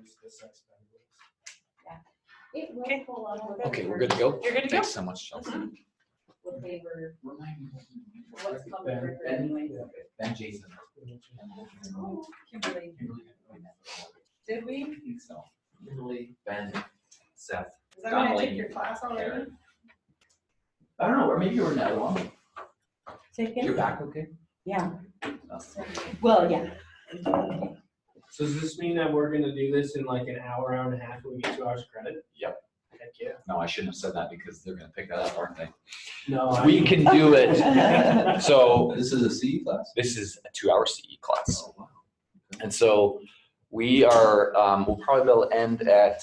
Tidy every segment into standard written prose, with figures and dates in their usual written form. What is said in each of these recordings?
use the sex pendulums. It will Okay. pull up. Okay, we're good to go? You're good to go? Thanks so much, Chelsea. What they were, Remind me. what's called the Ben. record anyway. Ben Jason. Oh, Kimberly. Did we? I think so. Kimberly, Ben, Seth. Is that when I Donnelly, took your class already? Aaron. I don't know, or maybe you were another one. You're back, okay? Yeah, Oh. well, yeah. So does this mean that we're gonna do this in like an hour, hour and a half, and we get 2 hours credit? Yep. Heck yeah. No, I shouldn't have said that because they're gonna pick that up, aren't they? No. We can do it. So This is a CE class? this is a 2-hour CE class. Oh, wow. And so we are, we'll probably be able to end at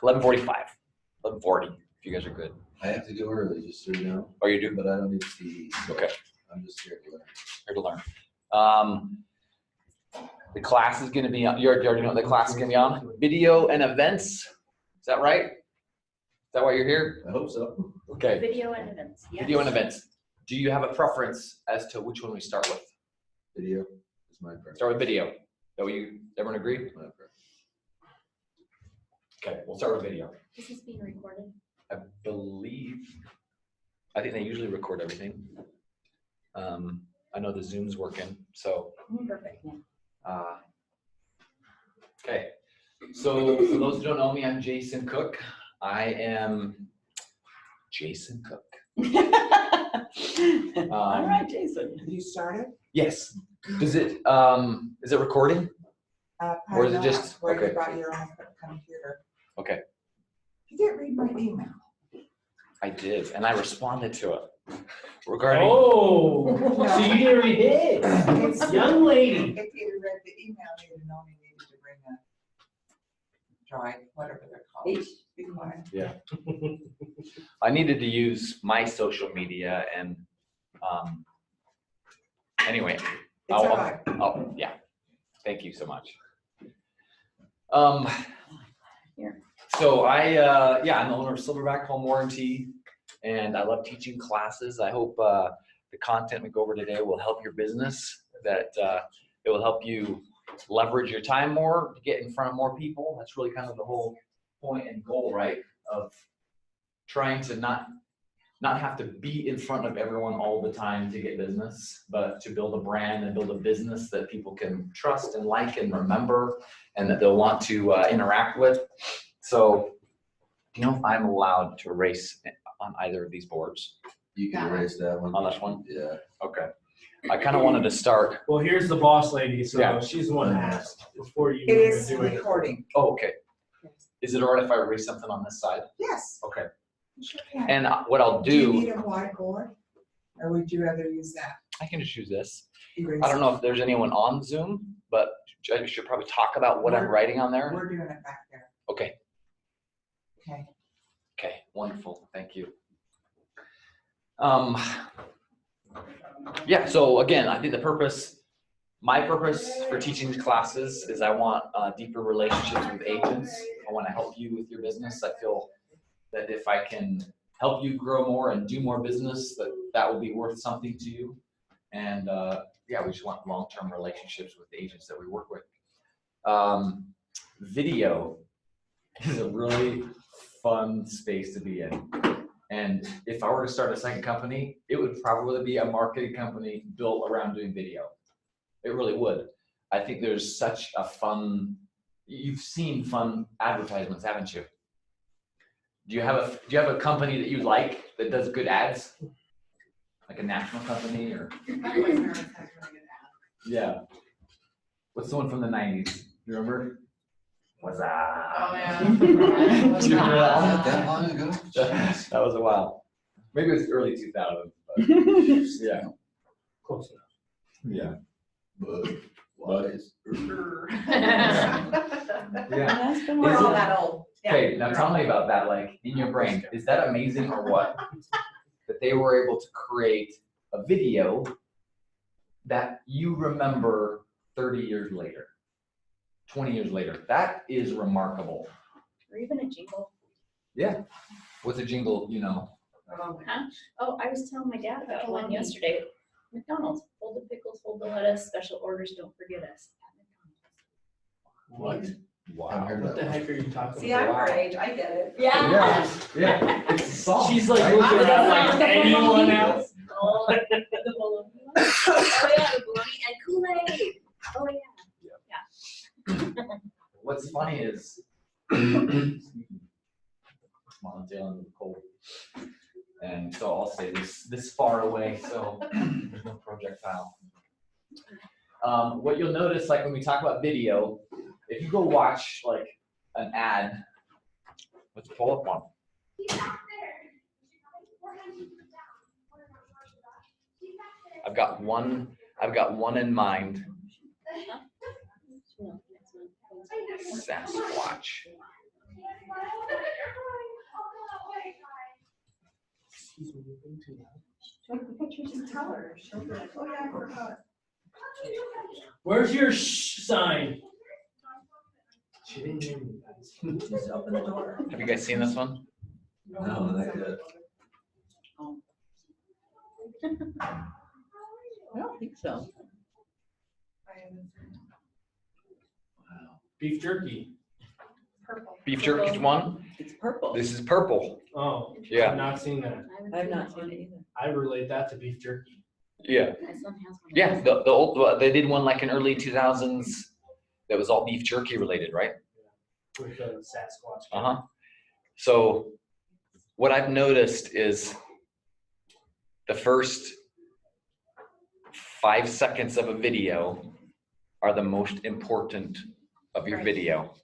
11:45, 11:40, if you guys are good. I have to go early, just so you know, Oh, you do? but I don't need CE. so Okay. I'm just here to learn. Here to learn. The class is gonna be, you already know what the class is gonna be on? Video and events. Is that right? Is that why you're here? I hope so. Okay, Video and events, yes. video and events. Do you have a preference as to which one we start with? Video is my preference. Start with video. That way everyone agree? My preference. Okay, we'll start with video. This is being recorded. I think they usually record everything. I know the Zoom's working, so. Perfect, yeah. Okay, so for those who don't know me, I'm Jason Cook. I am Jason Cook. All right, Jason. You started? Yes. Is it recording? Or is it Probably just- not, where okay. you brought your own computer. Okay, You didn't read my email. I did, and I responded to it regarding. Oh, so you didn't read it? It's- Young lady. If you read the email, you'd have known you needed to bring a drive, whatever they're called. Be quiet. Yeah. I needed to use my social media and, anyway. It's all right. Oh, yeah. Thank you so much. Here. So I'm the owner of Silverback Home Warranty, and I love teaching classes. I hope the content we go over today will help your business, that it will help you leverage your time more, to get in front of more people. That's really kind of the whole point and goal, right? Of trying to not have to be in front of everyone all the time to get business, but to build a brand and build a business that people can trust and like and remember, and that they'll want to interact with. So, you know, if I'm allowed to erase on either of these boards. You can erase that one. On this one? Yeah. Okay. I kind of wanted to start. Well, here's the boss lady, so Yeah. she's the one that asked before you. It were is doing it. recording. Oh, okay. Is it all right if I erase something on this side? Yes. Okay. You sure can. And what I'll Do you do, need a whiteboard? Or would you rather use that? I can just use this. Erase I don't it. know if there's anyone on Zoom, but I should probably talk about what I'm writing on there. We're doing it back there. Okay. Okay. Okay, wonderful, thank you. Yeah, so again, I think my purpose for teaching these classes is I want deeper relationships with agents. I want to help you with your business. I feel that if I can help you grow more and do more business, that will be worth something to you. And yeah, we just want long-term relationships with the agents that we work with. Video is a really fun space to be in. And if I were to start a second company, it would probably be a marketing company built around doing video. It really would. I think there's such a fun, you've seen fun advertisements, haven't you? Do you have a company that you like that does good ads? Like a national company or? Yeah. What's the one from the 90s? You remember? What's that? Oh, yeah. Do you remember that Not one? that long ago? That was a while. Maybe it was early 2000s. But yeah. Close enough. Yeah. But wise. Yeah. We're Is all it- that old. Yeah. Okay, now tell me about that, like, in your brain. Is that amazing or what? That they were able to create a video that you remember 30 years later, 20 years later. That is remarkable. Or even a jingle. Yeah. What's a jingle, you know? Huh? Oh, I was telling my dad about one yesterday. McDonald's, hold the pickles, hold the lettuce, special orders, don't forget us. At McDonald's. What? Haven't heard What the that one. heck are you talking See, about? I'm her age, I get it. Yeah. Yeah, it's a song. She's like right? looking at like anyone else. Oh, the balloon. Oh, yeah, the bologna and Kool-Aid. Oh, yeah. What's funny is, come on, dealing with cold. And so I'll say this far away, so there's no projectile. What you'll notice, like when we talk about video, if you go watch like an ad, let's pull up one. I've got one in mind. Sasquatch. Take the pictures and tell her. She'll be like, oh yeah, I forgot. Where's your sign? She didn't hear me, guys. Just open the door. Have you guys seen this one? No, not yet. I don't think so. Wow. Beef jerky. Purple. Beef jerky's one. It's purple. This is purple. Oh, Yeah. I've not seen that. I've not seen it either. I relate that to beef jerky. Yeah. My son has one. Yeah, the old, they did one like in early 2000s that was all beef jerky related, right? With the Sasquatch. Uh-huh. So what I've noticed is the first 5 seconds of a video are the most important of your video.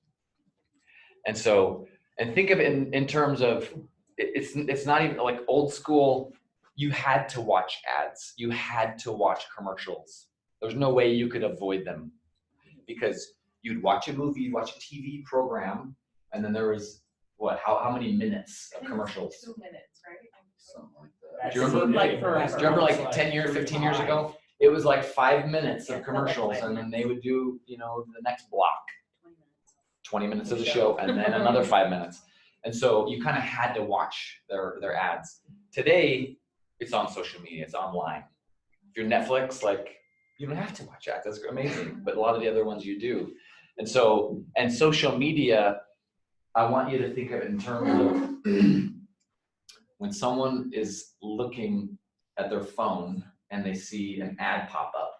And so, and think of it in terms of, it's not even like old school, you had to watch ads, you had to watch commercials. There's no way you could avoid them because you'd watch a movie, you'd watch a TV program, and then there was, what, how many minutes of commercials? 2 minutes, right? Something like that. Do you remember- Like forever. Do you remember like 10 years, 15 years ago? It was like 5 minutes Yeah, of it felt like commercials 5 and then they would do, you know, the next block, 20 minutes. 20 minutes of the show and then another 5 minutes. And so you kind of had to watch their ads. Today, it's on social media, it's online. If you're Netflix, like you don't have to watch ads, that's amazing. But a lot of the other ones you do. And so, and social media, I want you to think of it in terms of when someone is looking at their phone and they see an ad pop up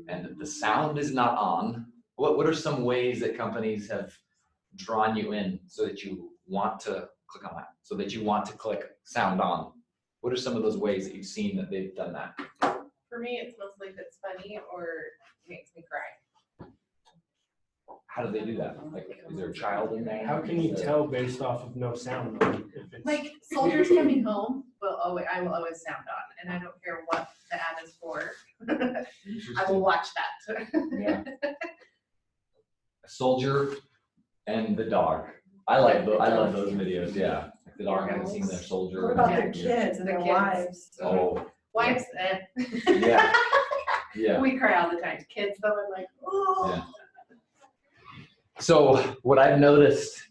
and the sound is not on, what are some ways that companies have drawn you in so that you want to click on that, so that you want to click sound on? What are some of those ways that you've seen that they've done that? For me, it's mostly if it's funny or makes me cry. How do they do that? Like, is there a child in there? How can you tell based off of no sound though, if it's? Like soldiers coming home, I will always sound on, and I don't care what the ad is for. I will watch that. Yeah. A soldier and the dog. I love those videos, yeah. Like the dog hadn't seen their soldier. What about Yeah. their kids and The their kids. wives? Oh, Wives, yeah, yeah. we cry all the time. Kids, though, I'm like, oh. Yeah. So what I've noticed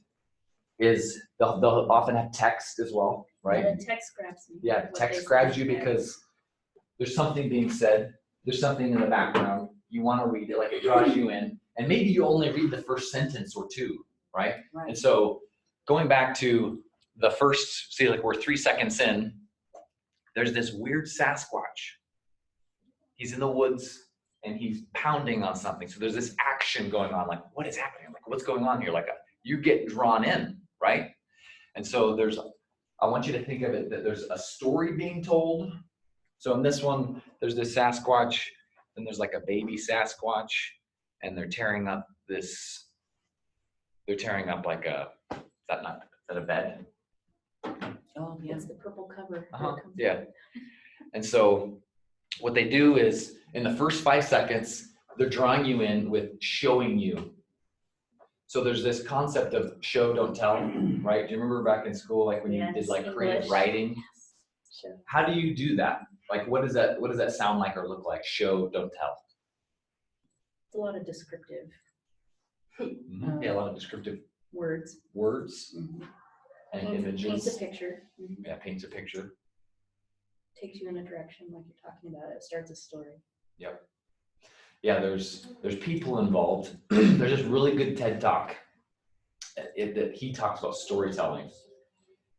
is they'll often have text as well, right? And the text grabs me. Yeah, What text they grabs say. you because there's something being said, there's something in the background, you want to read it, like it draws you in, and maybe you only read the first sentence or two, right? Right. And so going back to the first, see, like we're 3 seconds in, there's this weird Sasquatch. He's in the woods and he's pounding on something. So there's this action going on, like what is happening? Like what's going on here? Like you get drawn in, right? And so I want you to think of it that there's a story being told. So in this one, there's this Sasquatch, then there's like a baby Sasquatch, and they're tearing up like is that a bed? Oh, It's the purple cover. Uh-huh, yeah. And so what they do is in the first 5 seconds, they're drawing you in with showing you. So there's this concept of show, don't tell, right? Do you remember back in school, like when you did Yes, like creative English. writing? Sure. How do you do that? Like, what does that sound like or look like? Show, don't tell. It's a lot of descriptive Yeah, a lot of descriptive words. words and Paints a images. picture. Yeah, paints a picture. Takes you in a direction like you're talking about. It starts a story. Yep. yeah, there's people involved. There's this really good TED Talk that he talks about storytelling.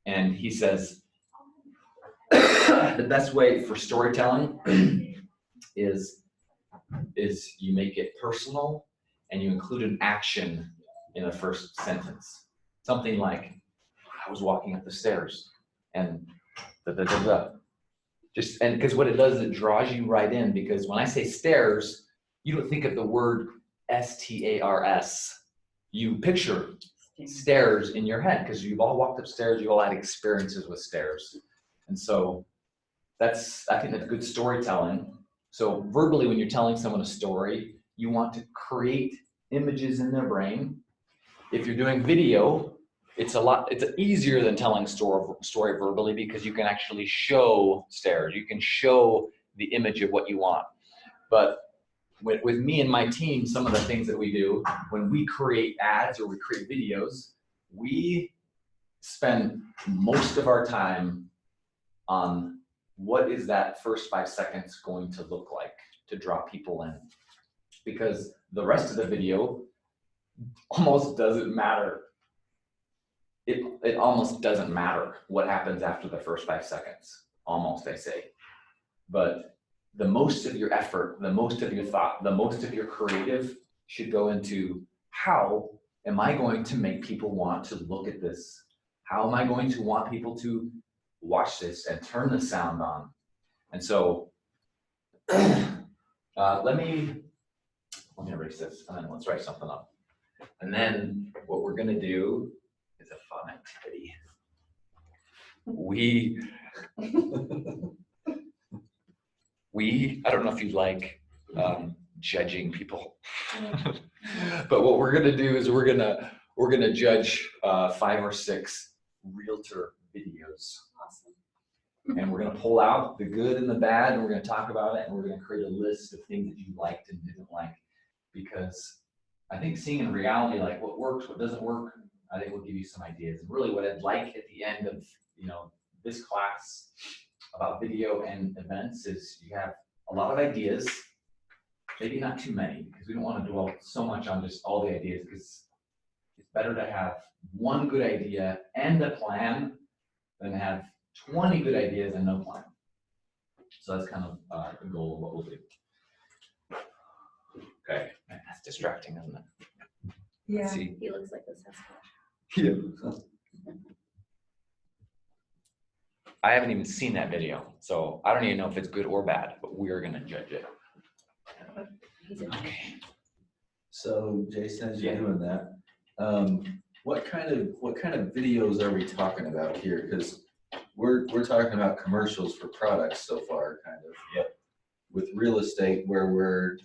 And he says, the best way for storytelling is you make it personal and you include an action in the first sentence. Something like, I was walking up the stairs and just, and because what it does, it draws you right in, because when I say stairs, you don't think of the word S-T-A-R-S. You picture stairs in your head because you've all walked upstairs, you've all had experiences with stairs. And so I think that's good storytelling. So verbally, when you're telling someone a story, you want to create images in their brain. If you're doing video, it's easier than telling story verbally, because you can actually show stairs. You can show the image of what you want. But with me and my team, some of the things that we do when we create ads or we create videos, we spend most of our time on what is that first 5 seconds going to look like to draw people in. Because the rest of the video almost doesn't matter. It almost doesn't matter what happens after the first 5 seconds, almost, I say. But the most of your effort, the most of your thought, the most of your creative should go into, how am I going to make people want to look at this? How am I going to want people to watch this and turn the sound on? And so let me erase this and then let's write something up. And then what we're gonna do is a fun activity. I don't know if you like judging people, but what we're gonna do is we're gonna judge 5 or 6 realtor videos. Awesome. And we're gonna pull out the good and the bad, and we're gonna talk about it, and we're gonna create a list of things that you liked and didn't like. Because I think seeing in reality, like what works, what doesn't work, I think will give you some ideas. And really what I'd like at the end of, this class about video and events is you have a lot of ideas, maybe not too many, because we don't want to dwell so much on just all the ideas, because it's better to have one good idea and a plan than to have 20 good ideas and no plan. So that's kind of the goal of what we'll do. Okay, man, that's distracting, isn't it? Yeah. Let's see. He looks like this Sasquatch. Yeah. I haven't even seen that video, so I don't even know if it's good or bad, but we're gonna judge it. He's a Okay. So Jason, as you're Yeah. doing that, what kind of videos are we talking about here? Because we're talking about commercials for products so far, kind of. Yep. With real estate, where we're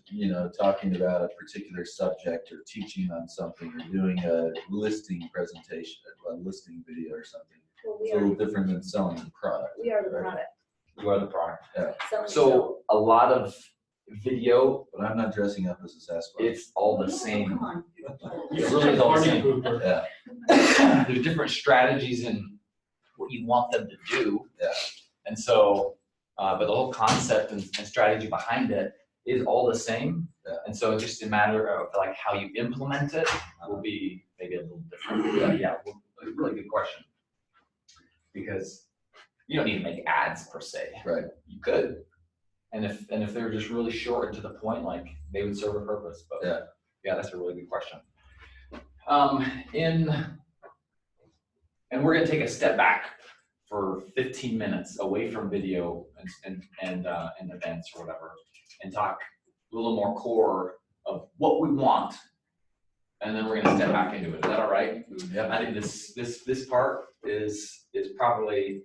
talking about a particular subject or teaching on something or doing a listing presentation, a listing video or something. Well, It's a little different than selling the product. we are the right? product. You are the product. Selling So a lot of video, But I'm not dressing up as a Sasquatch. it's all the soap. same. Come on. It really is all the Party same. pooper. Yeah. There's different strategies in what you want them to do. Yeah. And so, but the whole concept and strategy behind it is all the same. Yeah. And so it's just a matter of like how you implement it will be maybe a little different. But yeah, a really good question. Because you don't need to make ads per se. Right. You could. And if they're just really short and to the point, like they would serve a purpose. But yeah, that's a really good question. And we're gonna take a step back for 15 minutes away from video and events or whatever, and talk a little more core of what we want, and then we're gonna step back into it. Is that all right? Yeah. I think this part is probably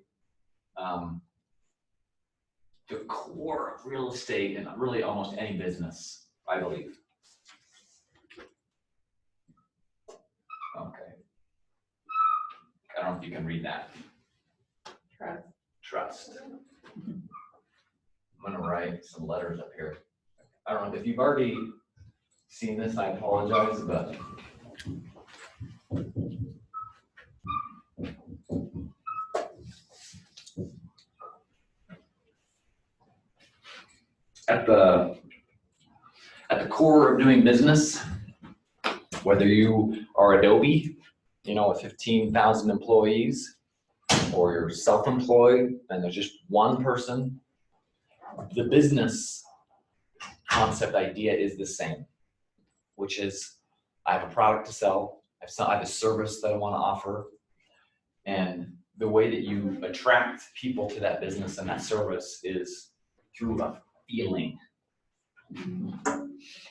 the core of real estate and really almost any business, I believe. Okay. I don't know if you can read that. Trust. I'm gonna write some letters up here. I don't know if you've already seen this, I apologize, but at the core of doing business, whether you are Adobe, with 15,000 employees, or you're self-employed and there's just one person, the business concept idea is the same, which is I have a product to sell, I have a service that I want to offer, and the way that you attract people to that business and that service is through a feeling.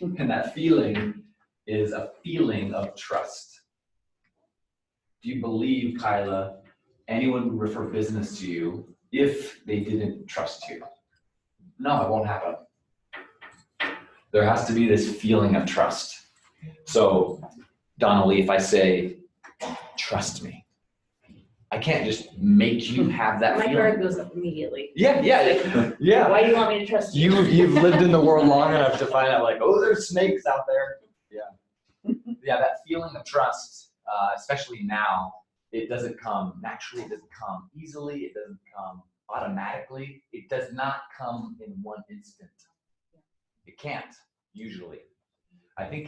And that feeling is a feeling of trust. Do you believe, Kyla, anyone would refer business to you if they didn't trust you? No, it won't happen. There has to be this feeling of trust. So, Donnelly, if I say, trust me, I can't just make you have that My feeling. guard goes up immediately. Yeah. Why do you want me to trust you? You've lived in the world long enough to find out, like, oh, there's snakes out there. Yeah, that feeling of trust, especially now, it doesn't come naturally, it doesn't come easily, it doesn't come automatically. It does not come in one instant. It can't, usually. I think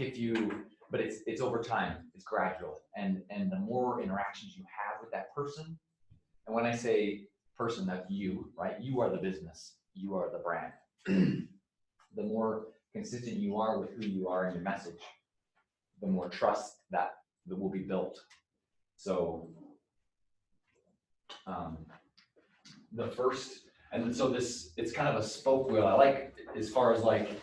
but it's over time, it's gradual. And the more interactions you have with that person, and when I say person, that's you, right? You are the business, you are the brand. The more consistent you are with who you are in your message, the more trust that will be built. So it's kind of a spoke wheel. I like, as far as like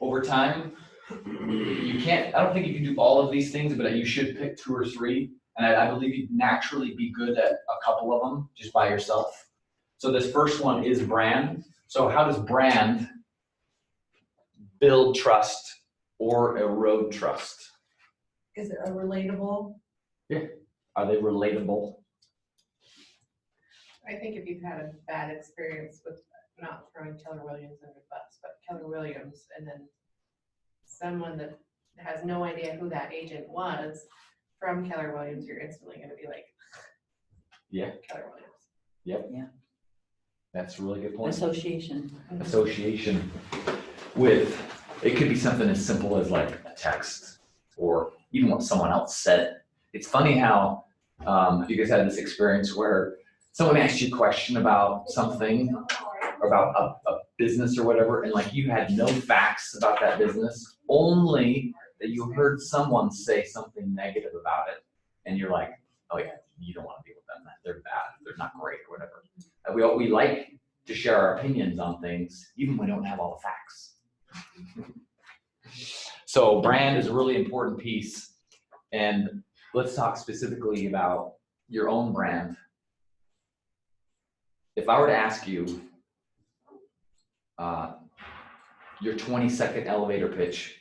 over time, I don't think you can do all of these things, but you should pick 2 or 3. And I believe you'd naturally be good at a couple of them just by yourself. So this first one is brand. So how does brand build trust or erode trust? Is it a relatable? Are they relatable? I think if you've had a bad experience with, not throwing Keller Williams under the bus, but Keller Williams, and then someone that has no idea who that agent was from Keller Williams, you're instantly going to be like, Yeah. Keller Williams. Yep. Yeah. That's a really good point. Association. Association with, it could be something as simple as like a text or even what someone else said. It's funny how you guys had this experience where someone asked you a question about something, about a business or whatever, and like you had no facts about that business, only that you heard someone say something negative about it, and you're like, oh yeah, you don't want to deal with them. They're bad. They're not great or whatever. And we like to share our opinions on things, even when we don't have all the facts. So brand is a really important piece, and let's talk specifically about your own brand. If I were to ask you your 20-second elevator pitch,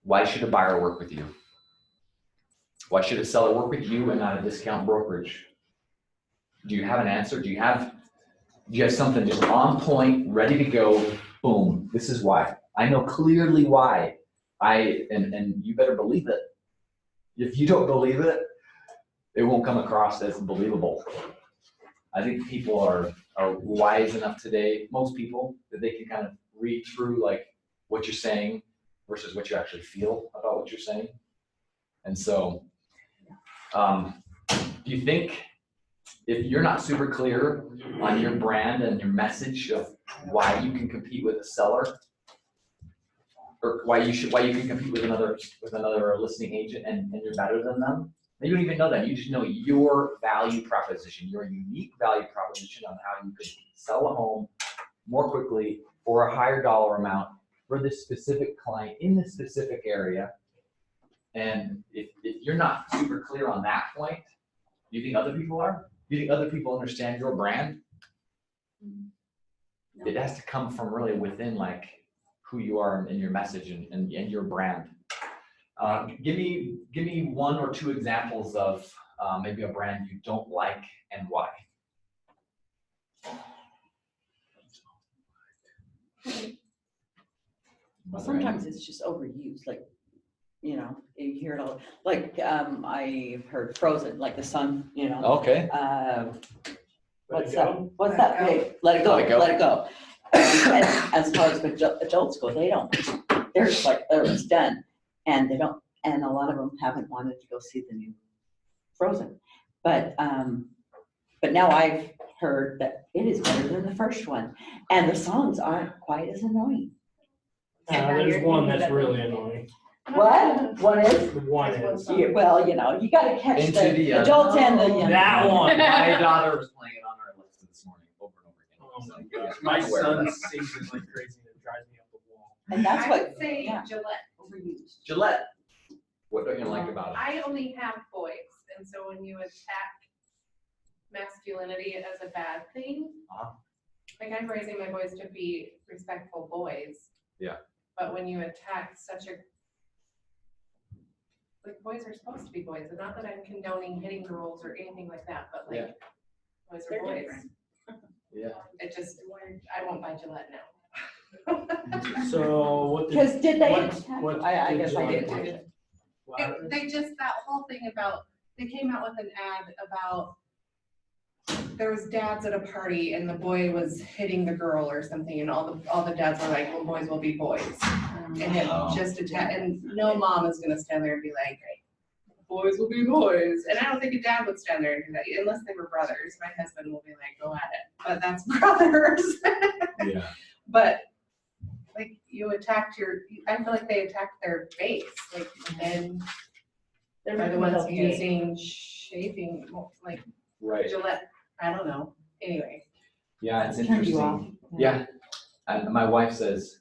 why should a buyer work with you? Why should a seller work with you and not a discount brokerage? Do you have an answer? Do you have something just on point, ready to go? Boom, this is why. I know clearly why. And you better believe it. If you don't believe it, it won't come across as believable. I think people are wise enough today, most people, that they can kind of read through like what you're saying versus what you actually feel about what you're saying. And so, do you think if you're not super clear on your brand and your message of why you can compete with a seller, or why you can compete with another listing agent and you're better than them? You don't even know that. You just know your value proposition, your unique value proposition on how you can sell a home more quickly for a higher dollar amount for this specific client in this specific area. And if you're not super clear on that point, do you think other people are? Do you think other people understand your brand? No. It has to come from really within, like who you are and your message and your brand. Give me 1 or 2 examples of maybe a brand you don't like and why. Well, sometimes it's just overused, like, you hear it all, like, I've heard Frozen, like the sun, Okay. what's that? Hey, let it go, Let it go. let it go. And as far as adults go, they don't they're just like, oh, it's done. And they don't, and a lot of them haven't wanted to go see the new Frozen. But now I've heard that it is better than the first one. And the songs aren't quite as annoying. There's one that's really annoying. What? One is? The one is. Yeah, well, you know, you gotta catch Into the the, adults and the young. That one. My daughter was playing it on our list this morning over and over again. Oh It's like, My I'm aware of son that. sings it like crazy and it drives me up the wall. And that's I what, would say yeah. Gillette. Overused. Gillette, what don't you like about it? I only have boys, and so when you attack masculinity as a bad thing, Uh-huh. like I'm raising my boys to be respectful boys. Yeah. But when you attack such a, like, boys are supposed to be boys, and not that I'm condoning hitting girls or anything like that, but Yeah. like, boys are They're boys. different. Yeah. It just, I won't buy Gillette now. So what did? Because did they? what I did guess I Gillette didn't. do? It- Wow. They just, that whole thing about, they came out with an ad about, there was dads at a party and the boy was hitting the girl or something, and all the dads were like, well, boys will be boys. And it Oh. just and no mom is gonna stand there and be like, boys will be boys. And I don't think a dad would stand there and do that, unless they were brothers. My husband will be like, go at it, but that's brothers. Yeah. But like, you attacked I feel like they attacked their base, like, and They're they're the making ones adult gay. using shaving, like Right. Gillette, I don't know, anyway. Yeah, it's Turned you off. interesting. Yeah. And my wife says,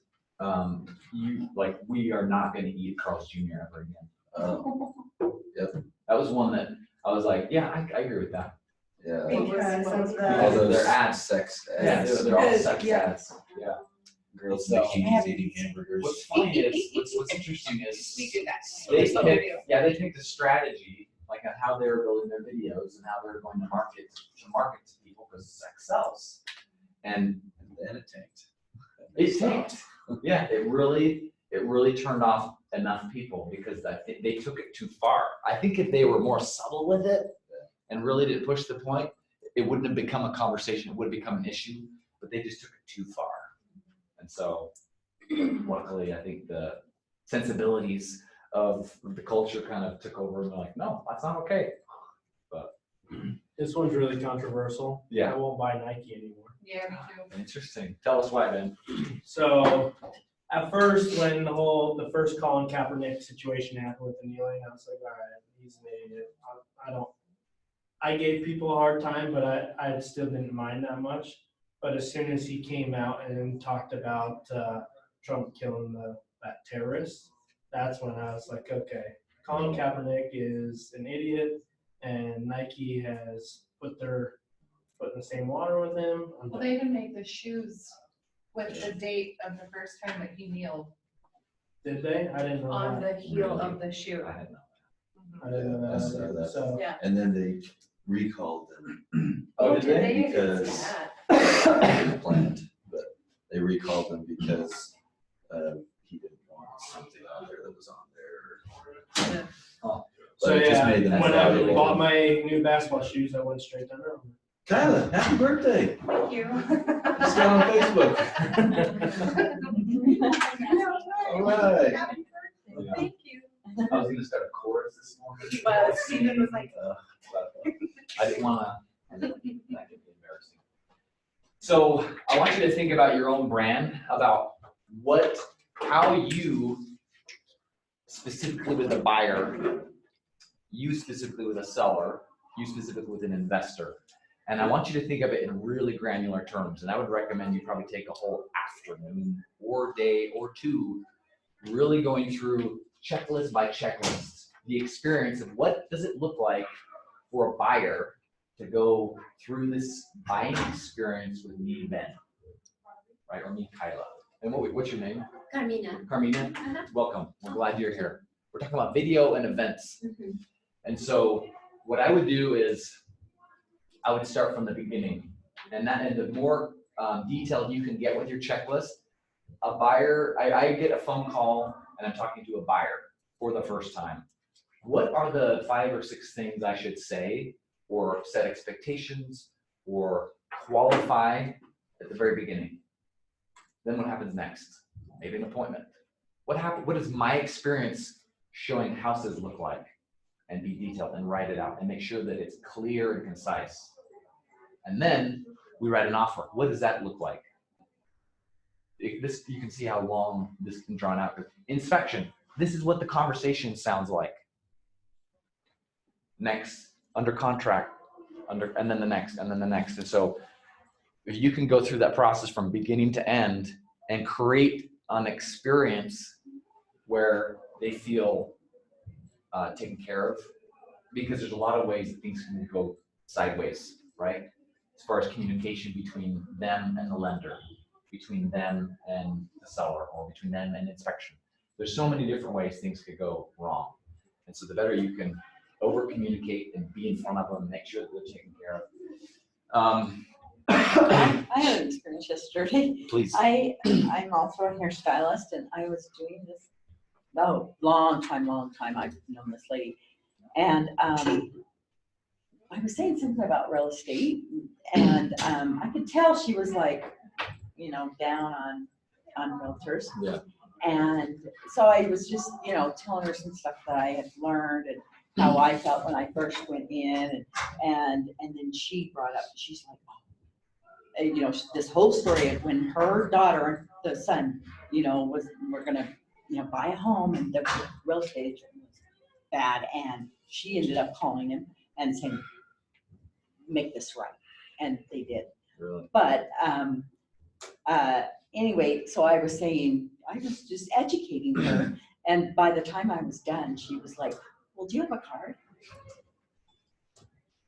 we are not gonna eat Carl's Jr. ever again. Oh, That was one that I was like, yeah, I agree with that. yeah. Because of All the, those They're ads. sex Yeah, ads. they're all sex Yeah. ads. Yeah. Girls So- in bikinis eating hamburgers. What's funny is, what's interesting is, We do that. they That's what we pick, do. yeah, they pick the strategy, like on how they're building their videos and how they're going to market to people, because sex sells. And And it tanked. it tanked. Yeah, it really turned off enough people because I think they took it too far. I think if they were more subtle with it and really didn't push the point, it wouldn't have become a conversation, it would have become an issue, but they just took it too far. And so luckily, I think the sensibilities of the culture kind of took over and they're like, no, that's not okay. This one's really controversial. Yeah. I won't buy Nike anymore. Yeah, me too. Interesting. Tell us why, Ben. So at first, when the first Colin Kaepernick situation happened with the kneeling, I was like, all right, he's an idiot. I gave people a hard time, but I still didn't mind that much. But as soon as he came out and talked about Trump killing that terrorist, that's when I was like, okay, Colin Kaepernick is an idiot, and Nike has put in the same water with him. I'm Well, done. they even made the shoes with the date of the first time that he kneeled Did they? I didn't know on that. the heel of the shoe. I had no. I didn't know I saw that. that. So And then they recalled them. Oh, did they? Because Yeah. plant, but they recalled them because he didn't want something on there that was on there. Oh. So But it just yeah, made them when I valuable. bought my new basketball shoes, I went straight to Under Armour. Kyla, happy birthday! Thank you. Just got on Facebook. All right. Yeah. Thank you. I was gonna start a chorus this morning. But Steven was like, I didn't wanna, that could be embarrassing. So I want you to think about your own brand, about how you specifically with a buyer, you specifically with a seller, you specifically with an investor. And I want you to think of it in really granular terms. And I would recommend you probably take a whole afternoon or day or two, really going through checklist by checklist, the experience of what does it look like for a buyer to go through this buying experience with me, Ben, right, or me, Kyla. And what's your name? Carmina. Carmina? Uh-huh. Welcome. We're glad you're here. We're talking about video and events. Mhm. And so what I would do is I would start from the beginning. And the more detailed you can get with your checklist, a buyer, I get a phone call and I'm talking to a buyer for the first time. What are the 5 or 6 things I should say or set expectations or qualify at the very beginning? Then what happens next? Maybe an appointment. what does my experience showing houses look like? And be detailed and write it out and make sure that it's clear and concise. And then we write an offer. What does that look like? This, you can see how long this can drawn out. Inspection. This is what the conversation sounds like. Next, under contract, and then the next, and then the next. And so if you can go through that process from beginning to end and create an experience where they feel taken care of, because there's a lot of ways that things can go sideways, right? As far as communication between them and the lender, between them and the seller, or between them and inspection. There's so many different ways things could go wrong. And so the better you can over communicate and be in front of them, make sure that they're taken care of. I had an experience yesterday. Please. I'm also a hairstylist, and I was doing this, long time. I've known this lady. And I was saying something about real estate, and I could tell she was like, down on realtors. Yeah. And so I was just, telling her some stuff that I had learned and how I felt when I first went in, and then she brought up, she's like, this whole story of when her daughter, the son, we're gonna, buy a home, and the real estate agent was bad, and she ended up calling him and saying, make this right, and they did. Really? But anyway, so I was saying, I was just educating her, and by the time I was done, she was like, well, do you have a card?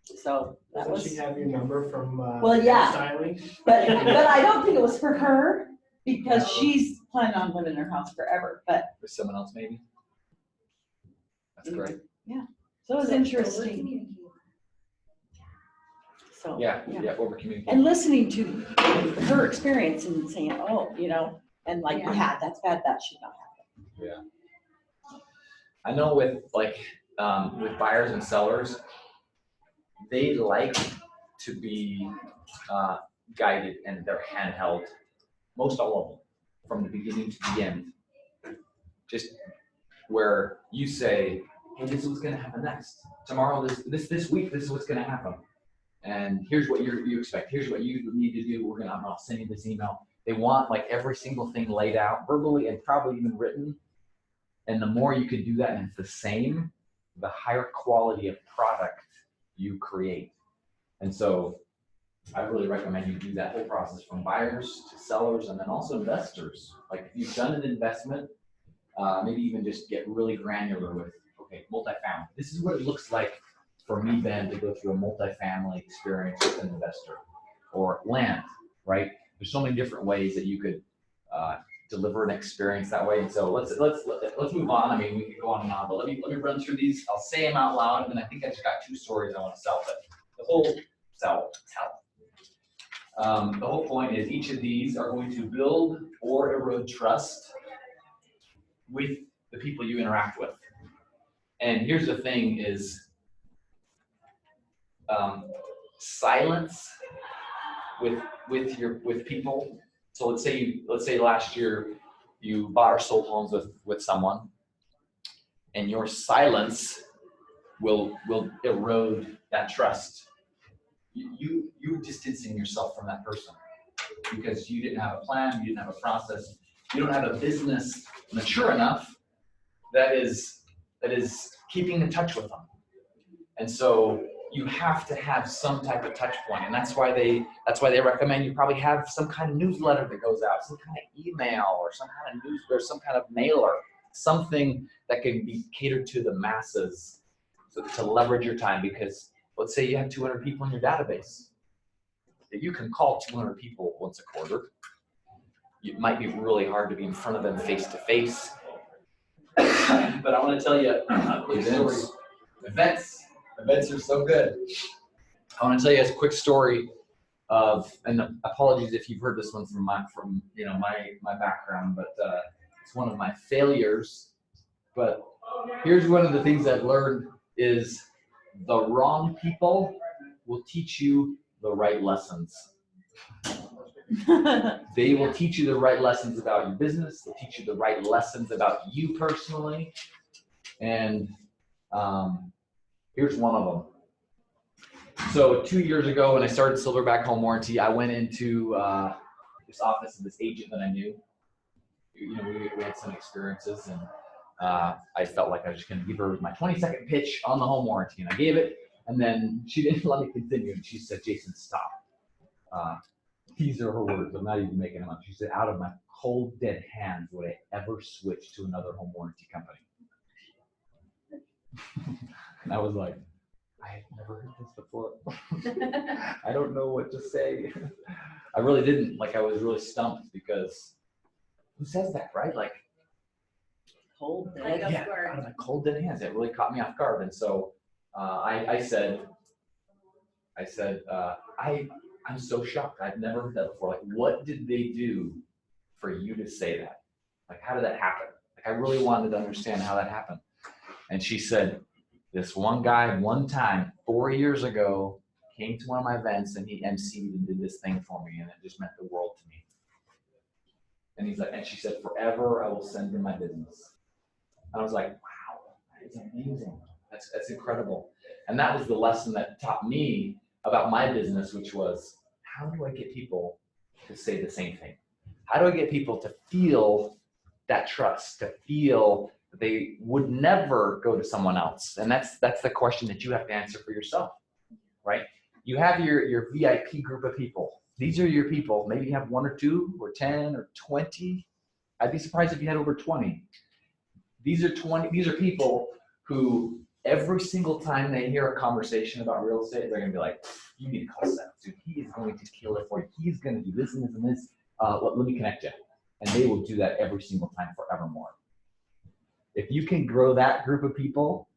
So that Doesn't was, she have your number from Well, yeah. styling? but I don't think it was for her, because she's planning on living in her house forever, but, With someone else, maybe? That's great. so it was interesting. So, Yeah, over communicate. and listening to her experience and saying, and like, Yeah. that's bad, that should not happen. Yeah. I know with with buyers and sellers, they like to be guided and they're handheld, most all of them, from the beginning to the end. Just where you say, hey, this is what's gonna happen next. Tomorrow, this week, this is what's gonna happen. And here's what you expect. Here's what you need to do. I'll send you this email. They want like every single thing laid out verbally and probably even written. And the more you can do that and it's the same, the higher quality of product you create. And so I really recommend you do that whole process from buyers to sellers and then also investors. Like if you've done an investment, maybe even just get really granular with, okay, multifamily. This is what it looks like for me, Ben, to go through a multifamily experience with an investor, or land, right? There's so many different ways that you could deliver an experience that way. And so let's move on. I mean, we could go on and on, but let me run through these. I'll say them out loud, and then I think I just got 2 stories I want to sell, but the whole tell. The whole point is each of these are going to build or erode trust with the people you interact with. And here's the thing is silence with people. So let's say last year you bought or sold homes with someone, and your silence will erode that trust. You distancing yourself from that person because you didn't have a plan, you didn't have a process, you don't have a business mature enough that is keeping in touch with them. And so you have to have some type of touch point, and that's why they recommend you probably have some kind of newsletter that goes out, some kind of email or some kind of news or some kind of mailer, something that can be catered to the masses, so to leverage your time. Because let's say you have 200 people in your database, you can call 200 people once a quarter. It might be really hard to be in front of them face to face, but I want to tell you a quick story. Events are so good. I want to tell you a quick story of, and apologies if you've heard this one from my background, but it's one of my failures. But here's one of the things I've learned is the wrong people will teach you the right lessons. They will teach you the right lessons about your business. They'll teach you the right lessons about you personally. And here's one of them. So 2 years ago, when I started Silverback Home Warranty, I went into this office of this agent that I knew. You know, we had some experiences, and I felt like I was just going to give her my 20-second pitch on the home warranty, and I gave it, and then she didn't let me continue, and she said, "Jason, stop." These are her words. I'm not even making them up. She said, "Out of my cold, dead hands would I ever switch to another home warranty company." And I was like, I had never heard this before. I don't know what to say. I really didn't. Like, I was really stumped because who says that, right? Like, Cold, Like dead. off guard. out of my cold dead hands. It really caught me off guard. And so I said, I'm so shocked. I've never heard that before. Like, what did they do for you to say that? Like, how did that happen? Like, I really wanted to understand how that happened. And she said, this one guy one time 4 years ago came to one of my events and he emceed and did this thing for me, and it just meant the world to me. And he's like, and she said, forever I will send him my business. And I was like, wow, that is amazing. That's incredible. And that was the lesson that taught me about my business, which was, how do I get people to say the same thing? How do I get people to feel that trust, to feel that they would never go to someone else? And that's the question that you have to answer for yourself, right? You have your VIP group of people. These are your people. Maybe you have 1 or 2 or 10 or 20. I'd be surprised if you had over 20. These are people who every single time they hear a conversation about real estate, they're gonna be like, you need to call Seth, dude. He is going to kill it for you. He's gonna do this and this and this. Let me connect you. And they will do that every single time forevermore. If you can grow that group of people,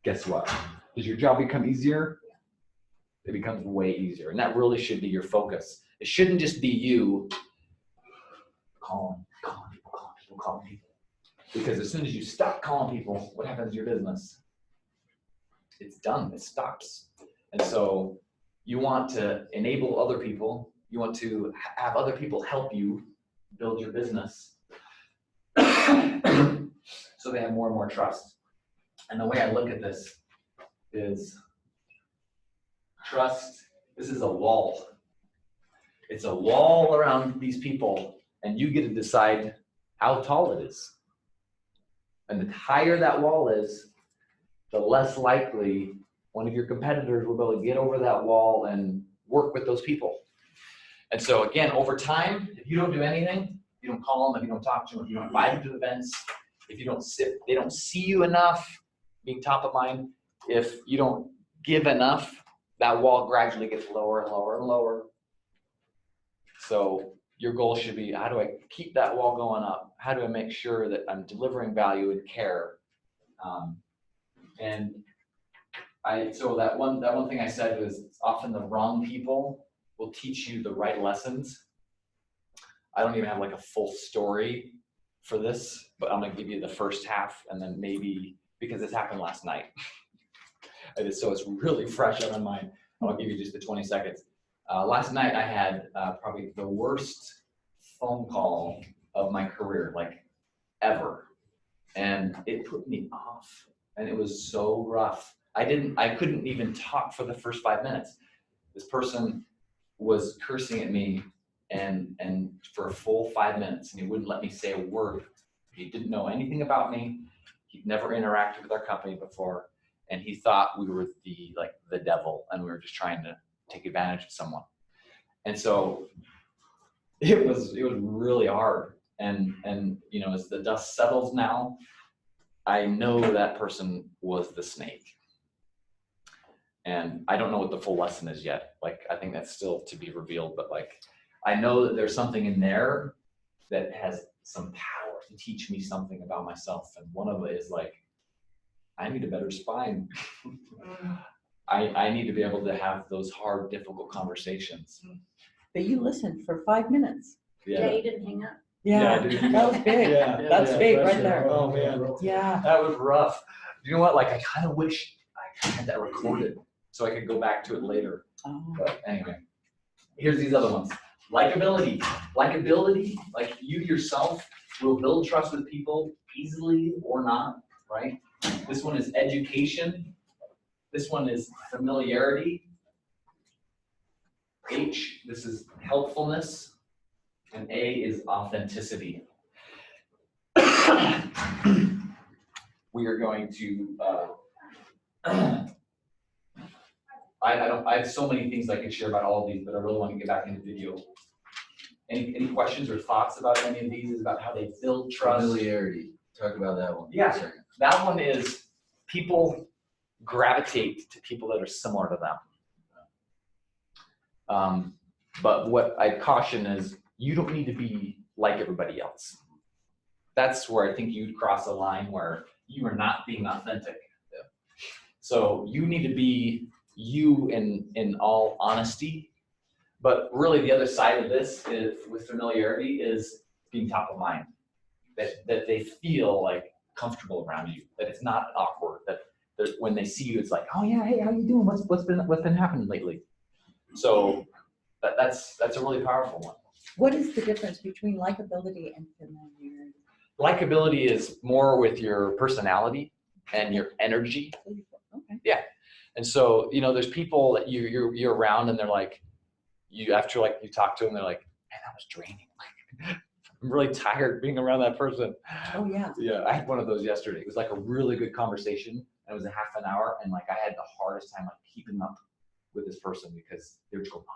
guess what? Does your job become easier? It becomes way easier. And that really should be your focus. It shouldn't just be you calling people. Because as soon as you stop calling people, what happens to your business? It's done, it stops. And so you want to enable other people. You want to have other people help you build your business so they have more and more trust. And the way I look at this is trust. This is a wall. It's a wall around these people, and you get to decide how tall it is. And the higher that wall is, the less likely one of your competitors will be able to get over that wall and work with those people. And so again, over time, if you don't do anything, if you don't call them, if you don't talk to them, if you don't invite them to events, if you don't sit, they don't see you enough, being top of mind, if you don't give enough, that wall gradually gets lower and lower and lower. So your goal should be, how do I keep that wall going up? How do I make sure that I'm delivering value and care? So that one thing I said was, often the wrong people will teach you the right lessons. I don't even have like a full story for this, but I'm gonna give you the first half, and then maybe, because this happened last night, so it's really fresh on my mind, I'll give you just the 20 seconds. Last night I had probably the worst phone call of my career, like ever. And it put me off, and it was so rough. I couldn't even talk for the first 5 minutes. This person was cursing at me and for a full 5 minutes, and he wouldn't let me say a word. He didn't know anything about me. He'd never interacted with our company before, and he thought we were the devil, and we were just trying to take advantage of someone. And so it was really hard. And you know, as the dust settles now, I know that person was the snake. And I don't know what the full lesson is yet. Like, I think that's still to be revealed, but like, I know that there's something in there that has some power to teach me something about myself. And one of it is like, I need a better spine. I need to be able to have those hard, difficult conversations. But you listened for 5 minutes. Yeah, you didn't hang up. Yeah, dude. that was big. Yeah, That's big right there. Oh man, Yeah. That was rough. You know what? Like, I kind of wish I had that recorded so I could go back to it later. Oh. But anyway, here's these other ones. Likability. Likability, like you yourself will build trust with people easily or not, right? This one is education. This one is familiarity. H, this is helpfulness. And A is authenticity. We are going to, I have so many things I could share about all of these, but I really want to get back into video. Any questions or thoughts about any of these, about how they build trust? Familiarity, talk about that one for Yeah. a second. That one is people gravitate to people that are similar to them. But what I caution is you don't need to be like everybody else. That's where I think you'd cross a line where you are not being authentic. Yeah. So you need to be you in all honesty. But really the other side of this is with familiarity is being top of mind. That they feel like comfortable around you, that it's not awkward, that when they see you, it's like, oh yeah, hey, how you doing? What's been happening lately? So that's a really powerful one. What is the difference between likability and familiarity? Likability is more with your personality and your energy. Okay. And so, there's people that you're around and they're like, after you talk to them, they're like, man, that was draining. I'm really tired being around that person. Oh, yeah. Yeah, I had one of those yesterday. It was like a really good conversation. And it was a half an hour. And I had the hardest time keeping up with this person because they were just going on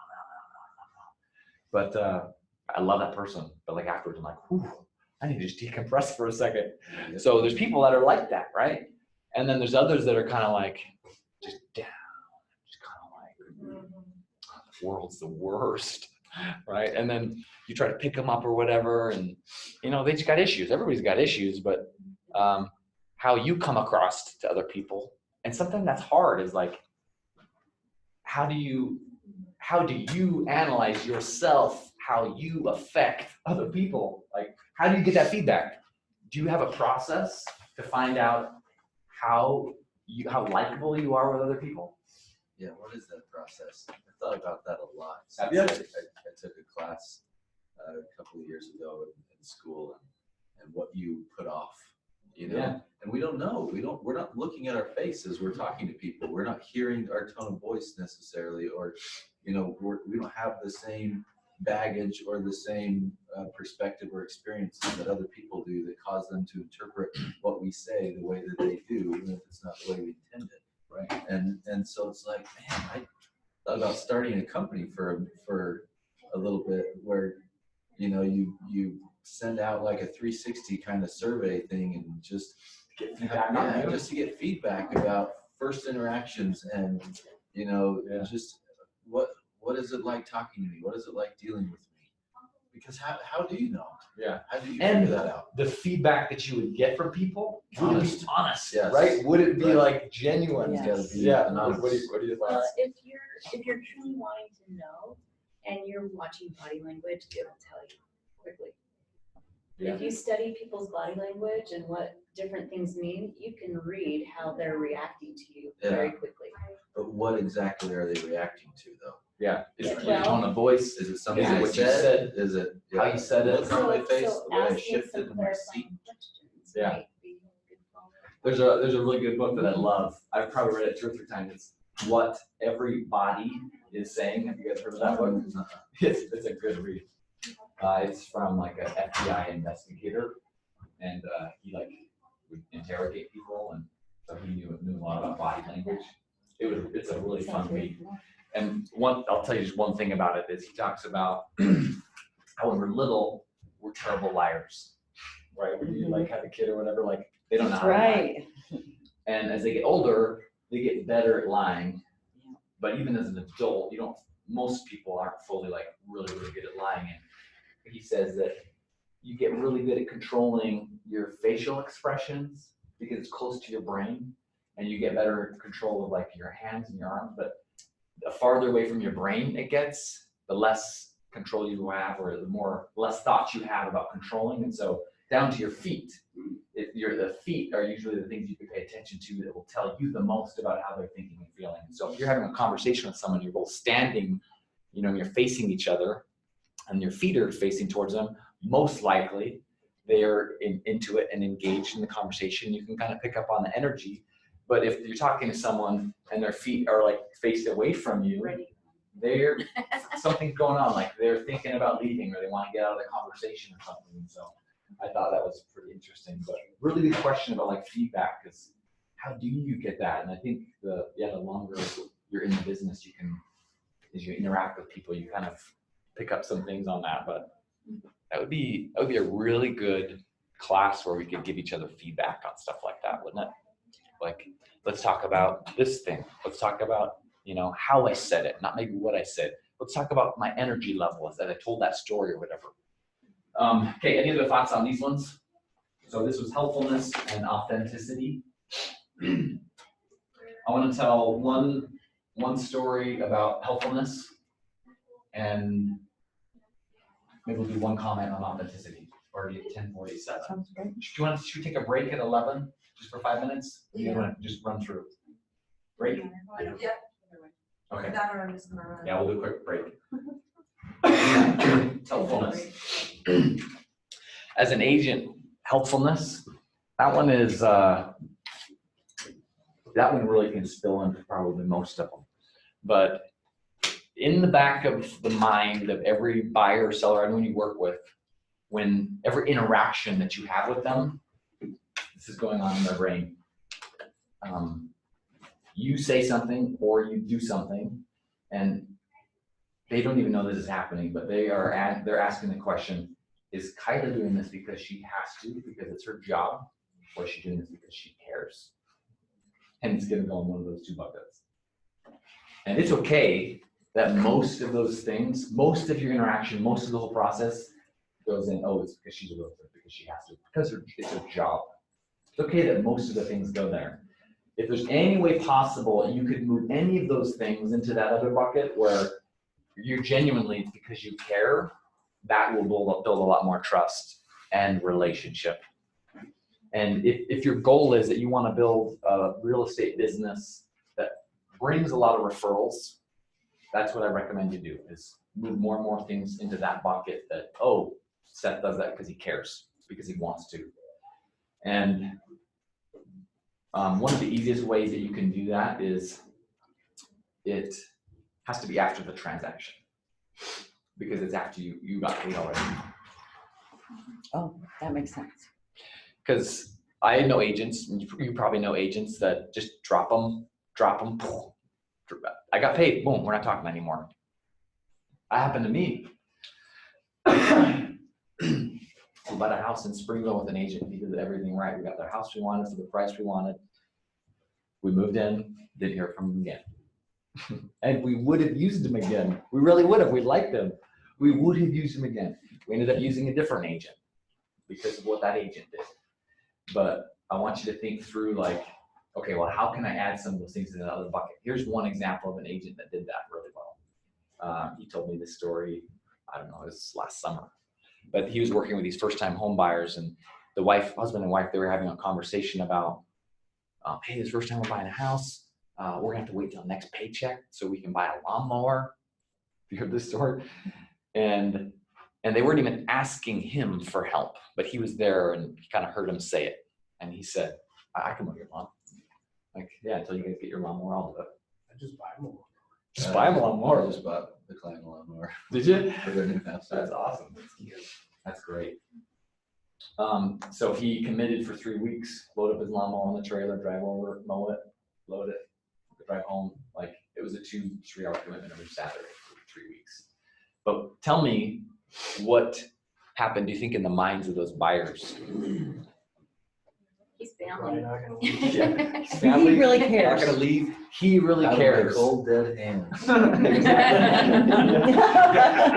and on and on and on. But I love that person. But afterwards, I'm like, whew, I need to just decompress for a second. Yeah. So there's people that are like that, right? And then there's others that are kind of just down, just kind of the world's the worst, right? And then you try to pick them up or whatever, and they just got issues. Everybody's got issues, but how you come across to other people, and something that's hard is how do you analyze yourself, how you affect other people? How do you get that feedback? Do you have a process to find out how likable you are with other people? Yeah, what is that process? I thought about that a lot. Yeah. I took a class a couple of years ago in school, and what you put off, Yeah. and we don't know. We're not looking at our faces. We're talking to people. We're not hearing our tone of voice necessarily, or we don't have the same baggage or the same perspective or experiences that other people do that cause them to interpret what we say the way that they do, even if it's not the way we intended. Right. And so it's like, man, I thought about starting a company for a little bit where, you send out a 360 kind of survey thing and just Get feedback on you. just to get feedback about first interactions and, just what is it like talking to me? What is it like dealing with me? Because how do you know? Yeah. How do you And figure that out? the feedback that you would get from people, would it be honest, Yes. right? Would it be Right. genuine? Yeah. It's gotta be Yeah. anonymous. What do you Well, think? if you're truly wanting to know and you're watching body language, it'll tell you quickly. Yeah. If you study people's body language and what different things mean, you can read how they're reacting to you very quickly. But what exactly are they reacting to though? Yeah. Is it your Well- tone of voice? Is it something Is it I what you said? Is it How you said it? look on my face, So the way I asking shifted some in my seat? clarifying questions Yeah. might be a good follow-up. There's a really good book that I love. I've probably read it 2 or 3 times. It's What Every Body Is Saying. Have you guys heard of that book? It's a good read. It's from an FBI investigator, and he would interrogate people, and so he knew a lot about body language. It's a really fun read. And I'll tell you just one thing about it is he talks about how when we're little, we're terrible liars, right? When you have a kid or whatever, they don't know how to lie. Right. And as they get older, they get better at lying. But even as an adult, most people aren't fully really, really good at lying. And he says that you get really good at controlling your facial expressions because it's close to your brain, and you get better control of your hands and your arms. But the farther away from your brain it gets, the less control you have, or the less thoughts you have about controlling. And so down to your feet, the feet are usually the things you can pay attention to that will tell you the most about how they're thinking and feeling. And so if you're having a conversation with someone, you're both standing, and you're facing each other, and your feet are facing towards them, most likely they're into it and engaged in the conversation. You can kind of pick up on the energy. But if you're talking to someone and their feet are like faced away from you, they're something's going on, like they're thinking about leaving or they want to get out of the conversation or something. And so I thought that was pretty interesting. But really good question about like feedback, because how do you get that? And I think the longer you're in the business, as you interact with people, you kind of pick up some things on that. But that would be a really good class where we could give each other feedback on stuff like that, wouldn't it? Like, let's talk about this thing. Let's talk about, how I said it, not maybe what I said. Let's talk about my energy level as I told that story or whatever. Okay, any other thoughts on these ones? So this was helpfulness and authenticity. I want to tell one story about helpfulness, and maybe we'll do one comment on authenticity. Already at 10:47. Sounds great. Should we take a break at 11 just for 5 minutes? Or you want to just run through? Break? Yeah. Okay. That or I'm just gonna run. Yeah, we'll do a quick break. Helpfulness. As an agent, helpfulness, that one really can spill into probably most of them. But in the back of the mind of every buyer or seller, anyone you work with, when every interaction that you have with them, this is going on in their brain. You say something or you do something, and they don't even know this is happening, but they're asking the question, is Kyla doing this because she has to, because it's her job, or is she doing this because she cares? And it's gonna go in one of those two buckets. And it's okay that most of those things, most of your interaction, most of the whole process goes in, oh, it's because she's a realtor, because she has to, because it's her job. It's okay that most of the things go there. If there's any way possible, you could move any of those things into that other bucket where you're genuinely, because you care, that will build a lot more trust and relationship. And if your goal is that you want to build a real estate business that brings a lot of referrals, that's what I recommend you do, is move more and more things into that bucket that, oh, Seth does that because he cares, because he wants to. And one of the easiest ways that you can do that is it has to be after the transaction, because it's after you got paid already. Oh, that makes sense. Because I know agents, and you probably know agents that just drop them, boom. I got paid, boom, we're not talking anymore. That happened to me. We bought a house in Springville with an agent. He did everything right. We got the house we wanted for the price we wanted. We moved in, didn't hear from him again. And we would have used him again. We really would have. We liked him. We would have used him again. We ended up using a different agent because of what that agent did. But I want you to think through, like, okay, well, how can I add some of those things in another bucket? Here's one example of an agent that did that really well. He told me this story, I don't know, it was last summer. But he was working with these first-time home buyers, and the husband and wife, they were having a conversation about, hey, this first time we're buying a house, we're gonna have to wait till next paycheck so we can buy a lawnmower. You heard this story? And they weren't even asking him for help, but he was there and he kind of heard him say it. And he said, I can mow your lawn. Like, yeah, until you guys get your lawnmower, I'll do it. I just buy more. Just buy him a lawnmower. I just bought the Klein lawnmower Did you? for their new house. That's awesome. That's cute. That's great. So he committed for 3 weeks, load up his lawnmower on the trailer, drive over, mow it, load it, drive home. Like, it was a 2-3 hour commitment every Saturday for 3 weeks. But tell me, what happened, do you think, in the minds of those buyers? He's Probably family. not gonna Yeah. He Family, really not cares. gonna leave. He really Out of my cares. cold dead hands.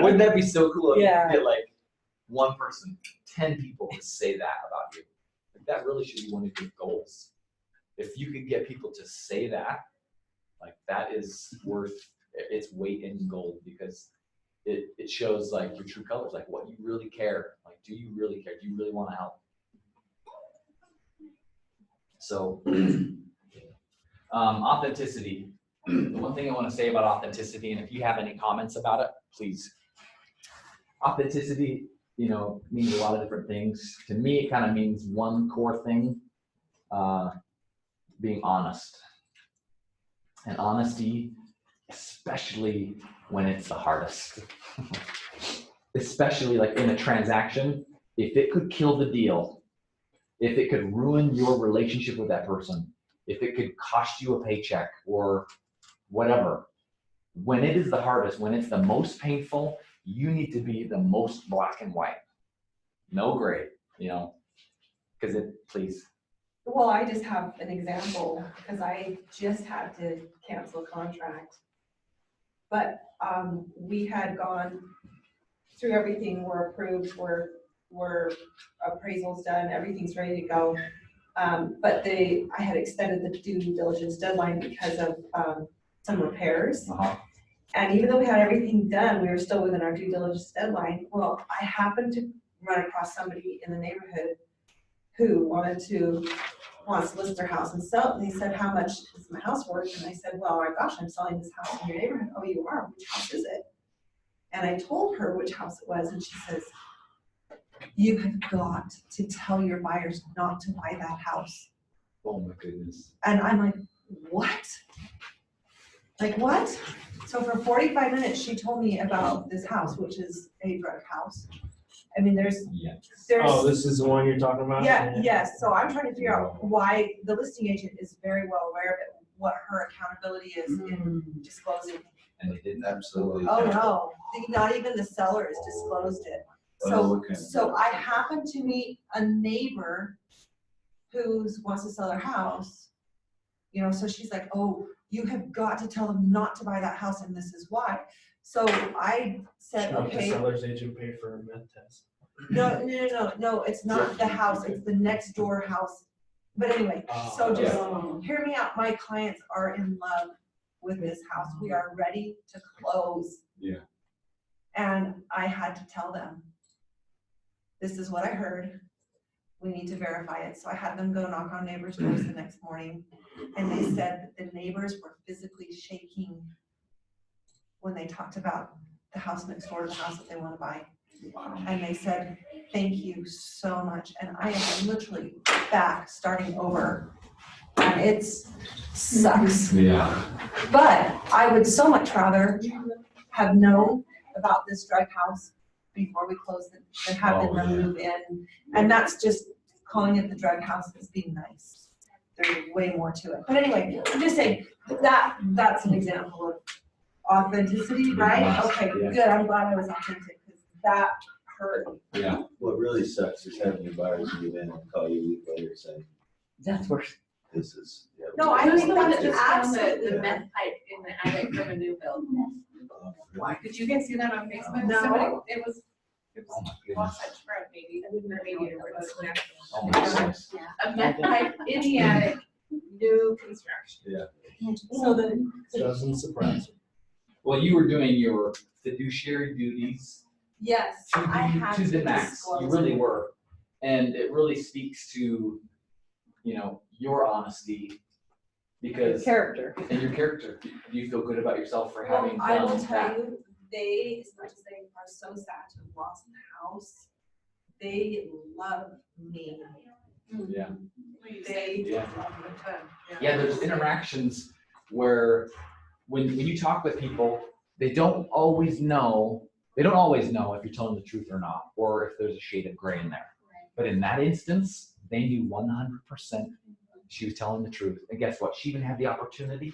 Wouldn't that be so cool if Yeah. you get like one person, 10 people to say that about you? Like, that really should be one of your goals. If you could get people to say that, like, that is worth its weight in gold, because it shows like your true colors, like what you really care. Like, do you really care? Do you really want to help? So authenticity. The one thing I want to say about authenticity, and if you have any comments about it, please authenticity, means a lot of different things. To me, it kind of means one core thing, being honest. And honesty, especially when it's the hardest. Especially like in a transaction, if it could kill the deal, if it could ruin your relationship with that person, if it could cost you a paycheck or whatever, when it is the hardest, when it's the most painful, you need to be the most black and white. No gray, because please. Well, I just have an example, because I just had to cancel a contract. But we had gone through everything, we're approved, we're appraisals done, everything's ready to go. But I had extended the due diligence deadline because of some repairs. Uh-huh. And even though we had everything done, we were still within our due diligence deadline. Well, I happened to run across somebody in the neighborhood who wants to list their house and sell it. And they said, how much is my house worth? And I said, well, my gosh, I'm selling this house in your neighborhood. Oh, you are? Which house is it? And I told her which house it was, and she says, you have got to tell your buyers not to buy that house. Oh my goodness. And I'm like, what? Like what? So for 45 minutes, she told me about this house, which is a drug house. I mean, there's, Oh, this is the one you're talking about? yes. So I'm trying to figure out why the listing agent is very well aware of it, what her accountability is in disclosing. And they didn't. Absolutely. Oh, no, not even the sellers disclosed it. Oh, okay. So I happened to meet a neighbor who wants to sell their house. So she's like, oh, you have got to tell them not to buy that house, and this is why. So I said, Should the okay. seller's agent pay for a meth test? No, it's not the house, it's the next door house. But anyway, so just hear me out. My clients are in love with this house. We are ready to close. Yeah. And I had to tell them, this is what I heard. We need to verify it. So I had them go knock on neighbors' doors the next morning. And they said that the neighbors were physically shaking when they talked about the house next door to the house that they want to buy. And they said, thank you so much. And I am literally back starting over. And it sucks. Yeah. But I would so much rather have known about this drug house before we closed it than have them move in. And that's just calling it the drug house is being nice. There's way more to it. But anyway, I'm just saying that's an example of authenticity, right? Okay, good. I'm glad I was authentic because that hurt. Yeah. What really sucks is having your buyers move in and call you a week later saying, That's worse. this is. Yeah, No, I Who's think the one that's that just found absolutely. the meth pipe in the attic from a new build? Why? Did you guys see that on Facebook? No. Somebody- It was Oh my goodness. Wasatch Front maybe, or maybe it was Oh my goodness. a meth pipe in the attic, new construction. So the, Doesn't surprise me. Well, you were doing your fiduciary duties yes, I had to the max. disclose You really it. were. And it really speaks to, your honesty because, Character. and your character. Do you feel good about yourself for Well, having I will done tell that? you, they, as much as they are so sad to have lost the house, they love me. Yeah. They, Yeah. Yeah, there's interactions where when you talk with people, they don't always know if you're telling the truth or not, or if there's a shade of gray in there. But in that instance, they knew 100% she was telling the truth. And guess what? She even had the opportunity.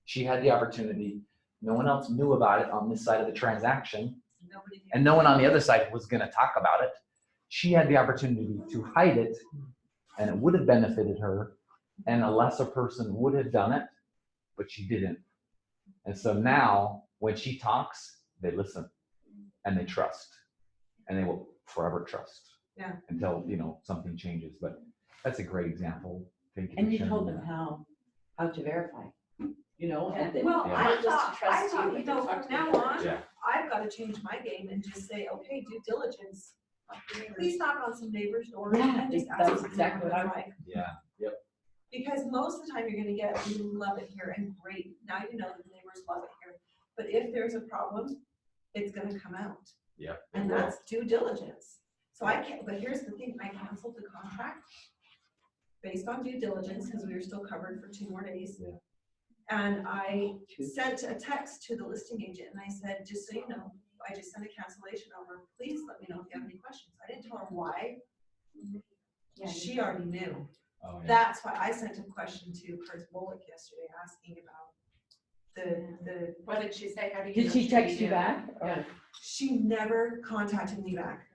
She had the opportunity. No one else knew about it on this side of the transaction. nobody knew. And no one on the other side was going to talk about it. She had the opportunity to hide it, and it would have benefited her, and a lesser person would have done it, but she didn't. And so now, when she talks, they listen, and they trust, and they will forever trust. Yeah. Until, something changes. But that's a great example. Thank you. And for you sharing told that. them how to verify, and they- Well, Yeah. I Just to thought, trust you, from now on, Yeah. I've got to change my game and just say, okay, due diligence. Please knock on some neighbors' doors Yeah, and just that's ask them exactly what I what was- it's like. Yeah. Because most of the time you're gonna get, we love it here and great, now you know the neighbors love it here. But if there's a problem, it's gonna come out. Yeah. And that's due diligence. So I can't, but here's the thing, I canceled the contract based on due diligence, because we were still covered for 2 more days. Yeah. And I sent a text to the listing agent and I said, just so you know, I just sent a cancellation over. Please let me know if you have any questions. I didn't tell her why. She already knew. Oh, yeah. That's why I sent a question to Chris Bullock yesterday asking about the, What did she say? How do you? Did know she text you knew? back? Yeah. she never contacted me back.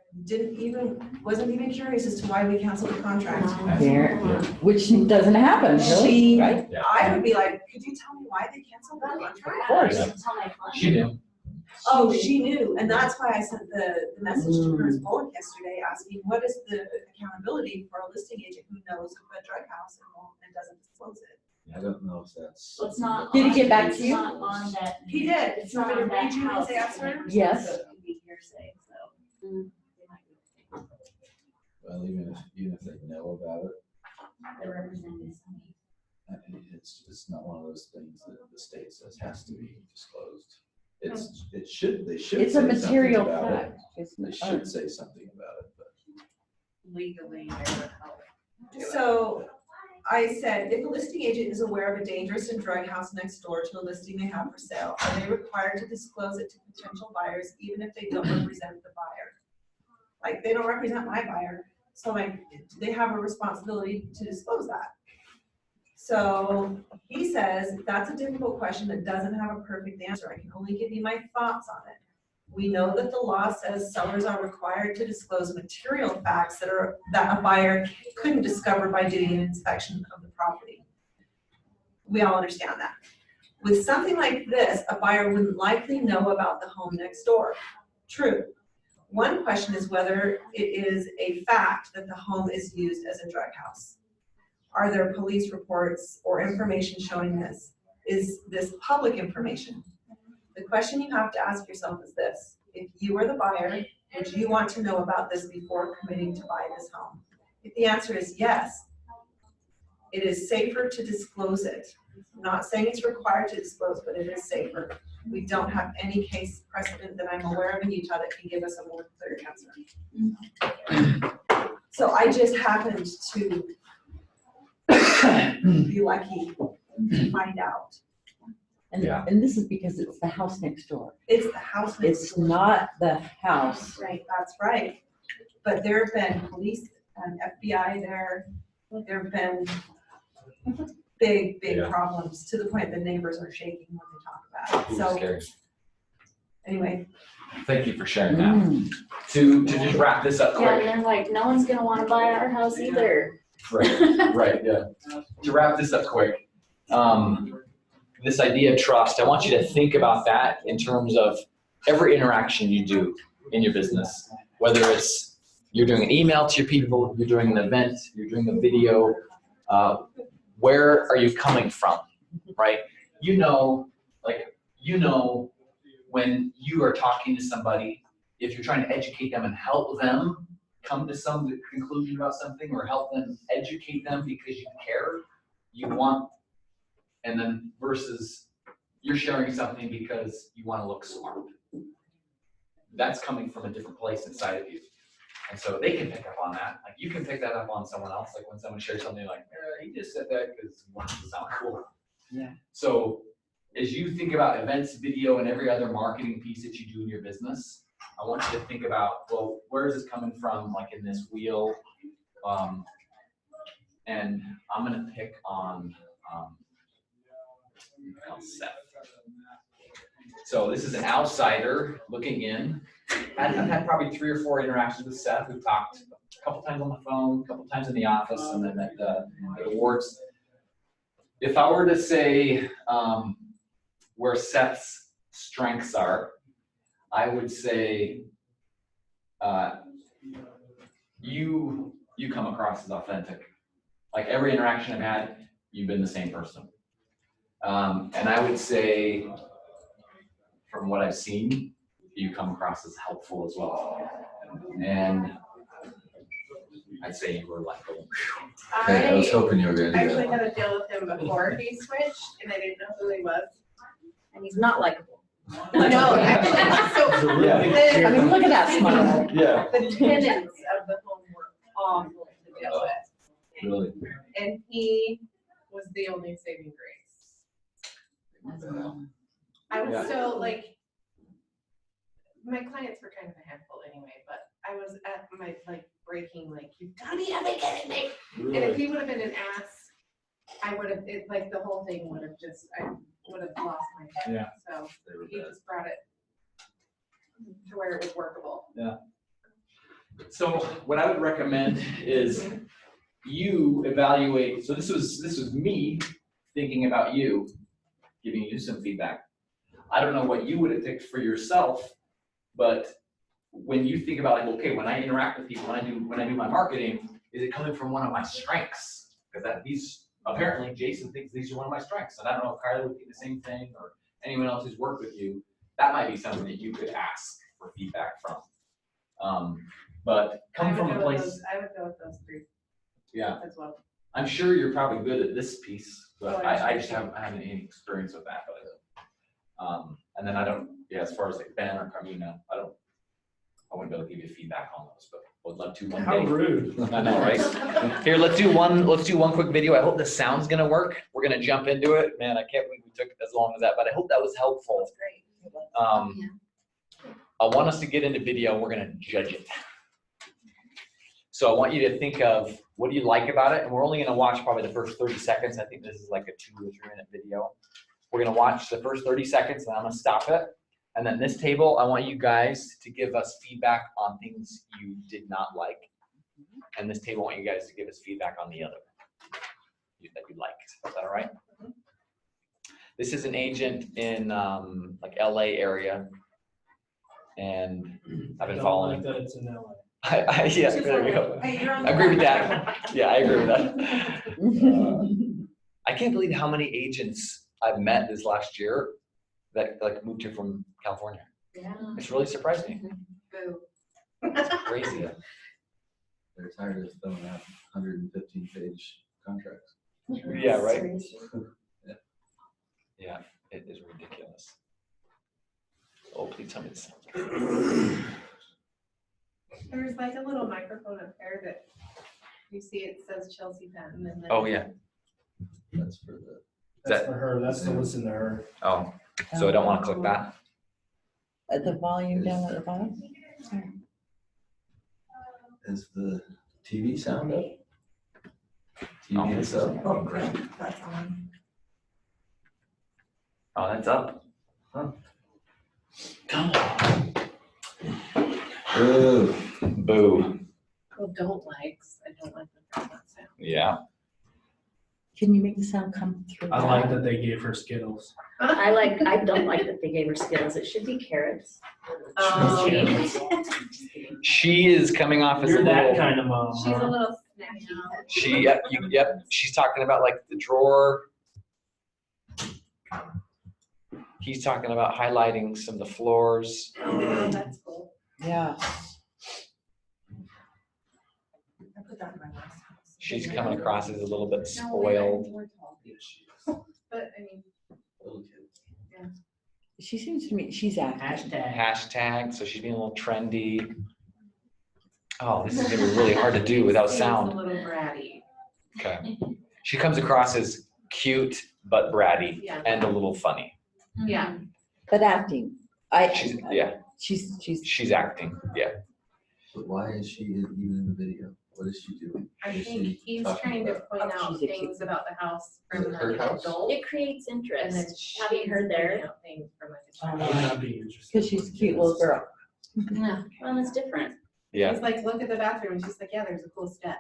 Wasn't even curious as to why we canceled the contract. There, which doesn't happen, really, She, right? I would be like, could you tell me why they canceled the contract? Of course. She knew. Oh, she knew, and that's why I sent the message to Chris Bullock yesterday asking, what is the accountability for a listing agent who knows of a drug house and doesn't disclose it? I don't know if that's. Well, it's not. Did he on- get back to it's you? not on that. He did. It's You want not me to on that read you house. his answer? Yes. So it could be hearsay, so. Well, even if they know about it, The representatives. it's not one of those things that the state says has to be disclosed. They should It's say a something material about it. fact. It's They not- should say something about it, but. Legally, they would help. do it. So I said, if a listing agent is aware of a dangerous and drug house next door to a listing they have for sale, are they required to disclose it to potential buyers even if they don't represent the buyer? Like, they don't represent my buyer, so like, they have a responsibility to disclose that. So he says, that's a difficult question that doesn't have a perfect answer. I can only give you my thoughts on it. We know that the law says sellers are required to disclose material facts that a buyer couldn't discover by doing an inspection of the property. We all understand that. With something like this, a buyer wouldn't likely know about the home next door. True. One question is whether it is a fact that the home is used as a drug house. Are there police reports or information showing this? Is this public information? The question you have to ask yourself is this: if you were the buyer, would you want to know about this before committing to buy this home? If the answer is yes, it is safer to disclose it. I'm not saying it's required to disclose, but it is safer. We don't have any case precedent that I'm aware of in Utah that can give us a more clear answer. So I just happened to be lucky to find out. Yeah. And this is because it's the house next door. It's the house next It's door. not the house. Right, that's right. But there have been police and FBI there. There have been big Yeah. problems to the point the neighbors are shaking when they talk about it. Ooh, So scary. anyway, Thank you for sharing that. Mm. To just wrap this up Yeah, and quick. they're like, no one's gonna wanna buy our house either. Right, yeah. To wrap this up quick, this idea of trust, I want you to think about that in terms of every interaction you do in your business. Whether it's you're doing an email to your people, you're doing an event, you're doing a video, where are you coming from, right? You know when you are talking to somebody, if you're trying to educate them and help them come to some conclusion about something or help them educate them because you care, you want, and then versus you're sharing something because you want to look smart. That's coming from a different place inside of you. And so they can pick up on that. Like you can pick that up on someone else. Like when someone shares something like, he just said that because he wants to sound cool. Yeah. So as you think about events, video, and every other marketing piece that you do in your business, I want you to think about, well, where is this coming from, like in this wheel? And I'm gonna pick on Seth. So this is an outsider looking in. I've had probably 3 or 4 interactions with Seth. We've talked a couple times on the phone, a couple times in the office, and then at the awards. If I were to say where Seth's strengths are, I would say you come across as authentic. Like every interaction I've had, you've been the same person. And I would say, from what I've seen, you come across as helpful as well. And I'd say you were like, Hey, I was hoping you were gonna do actually that. had a deal with him before he switched, and I didn't know who he was. And he's not likable. No, actually, so Yeah. I mean, look at that smile. Yeah. the tenants of the home were awful to deal with. Really? And he was the only saving grace. I was Yeah. so like, my clients were kind of a handful anyway, but I was at my like breaking, like, you've got to be kidding me. And if he would have been an ass, I would have, it like the whole thing would have just, I would have lost my head. Yeah. So They were he bad. just brought it to where it was workable. So what I would recommend is you evaluate, so this was me thinking about you, giving you some feedback. I don't know what you would have picked for yourself, but when you think about like, okay, when I interact with people, when I do my marketing, is it coming from one of my strengths? Because these, apparently Jason thinks these are one of my strengths, and I don't know if Kylie would think the same thing, or anyone else who's worked with you. That might be something that you could ask for feedback from. But come from a place, I would go with those three yeah, as well. I'm sure you're probably good at this piece, but Oh, I'm I sure. just haven't had any experience with that. But, and then I don't, yeah, as far as like Ben or Carmina, I wouldn't be able to give you feedback on those, but would love to one How day. rude. I know, right? Here, let's do one quick video. I hope the sound's gonna work. We're gonna jump into it. Man, I can't believe we took as long as that, but I hope that was helpful. I want us to get into video. We're gonna judge it. So I want you to think of what do you like about it, and we're only gonna watch probably the first 30 seconds. I think this is like a 2 or 3 minute video. We're gonna watch the first 30 seconds, and I'm gonna stop it. And then this table, I want you guys to give us feedback on things you did not like. And this table, I want you guys to give us feedback on the other that you liked. Is that all right? This is an agent in like LA area. And I've been Don't following. like that it's in LA. Yeah, there we go. Hey, you're on I the agree with right. that. Yeah, I agree with that. I can't believe how many agents I've met this last year that like moved here from California. Yeah. It's really surprising. Boo. It's crazy. They're tired of filling out 115-page contracts. Yeah, right? Yeah, it is ridiculous. Oh, please tell me this sounds good. There's like a little microphone up there that you see it says Chelsea Patton and then. Oh, yeah. That's for the. That's for her, that's to listen to her. Oh, so I don't want to click that? At the volume down at the bottom? Is the TV sound up? Oh, TV is up. Oh, great, that's on. Oh, that's up. Huh. Come on. Ooh. Boo. Well, don't likes. I don't like the sound. Yeah. Can you make the sound come through? I like that they gave her Skittles. I don't like that they gave her Skittles. It should be carrots. Oh. She is coming off as a You're that little, kind of mom, She's a huh? little snacky. yep, she's talking about like the drawer. He's talking about highlighting some of the floors. Oh, that's cool. Yeah. I put that in my last house. She's coming across as a little bit spoiled. But I mean, Little kids. She seems to me, she's acting. Hashtag, so she's being a little trendy. Oh, this is gonna be really hard to do without seems sound. a little bratty. Okay. She comes across as cute but bratty Yeah. and a little funny. Yeah. But acting. She's acting. Yeah. But why is she even in the video? What is she doing? I Is think she he's talking trying to about- point out she's a cute- things about the house Is from it her like an house? adult. It creates And then interest, having her she's there. pointing out things from like a child. I would not be interested. Because she's a cute little girl. Yeah, well, it's different. Yeah. He's like, look at the bathroom. And she's like, yeah, there's a cool step.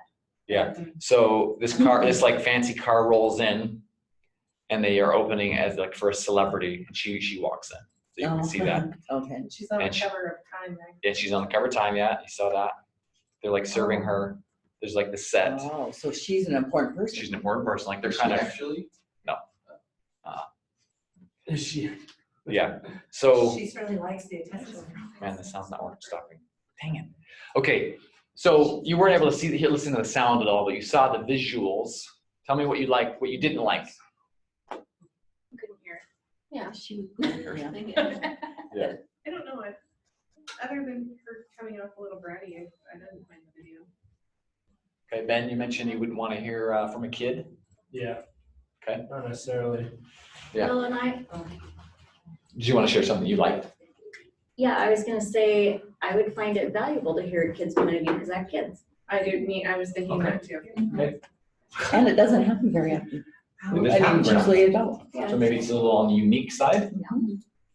Yeah. So this car, this like fancy car rolls in and they are opening as like for a celebrity. And she walks in. So you can see that. Okay. And she's on the And she- cover of Time, right? And she's on the cover of Time, yeah. You saw that. They're like serving her. There's like the set. Oh, so she's an important person. She's an important person. Like they're Is she kind of, actually? Is she? yeah. So. She certainly likes the attention. Man, the sound's not working. Stopping. Dang it. Okay, so you weren't able to see, listen to the sound at all, but you saw the visuals. Tell me what you liked, what you didn't like. Couldn't hear. Yeah. She would, yeah. I don't know, other than her coming off a little bratty, I didn't find the video. Okay, Ben, you mentioned you wouldn't want to hear from a kid. Yeah. Okay. Not necessarily. Yeah. Well, and Did you want to share something you liked? yeah, I was gonna say, I would find it valuable to hear a kid's point of view because I have kids. I was thinking that too. And it doesn't happen very often. It does I happen mean, it's very usually adult. Yeah. So maybe it's a little on the unique side. Yeah.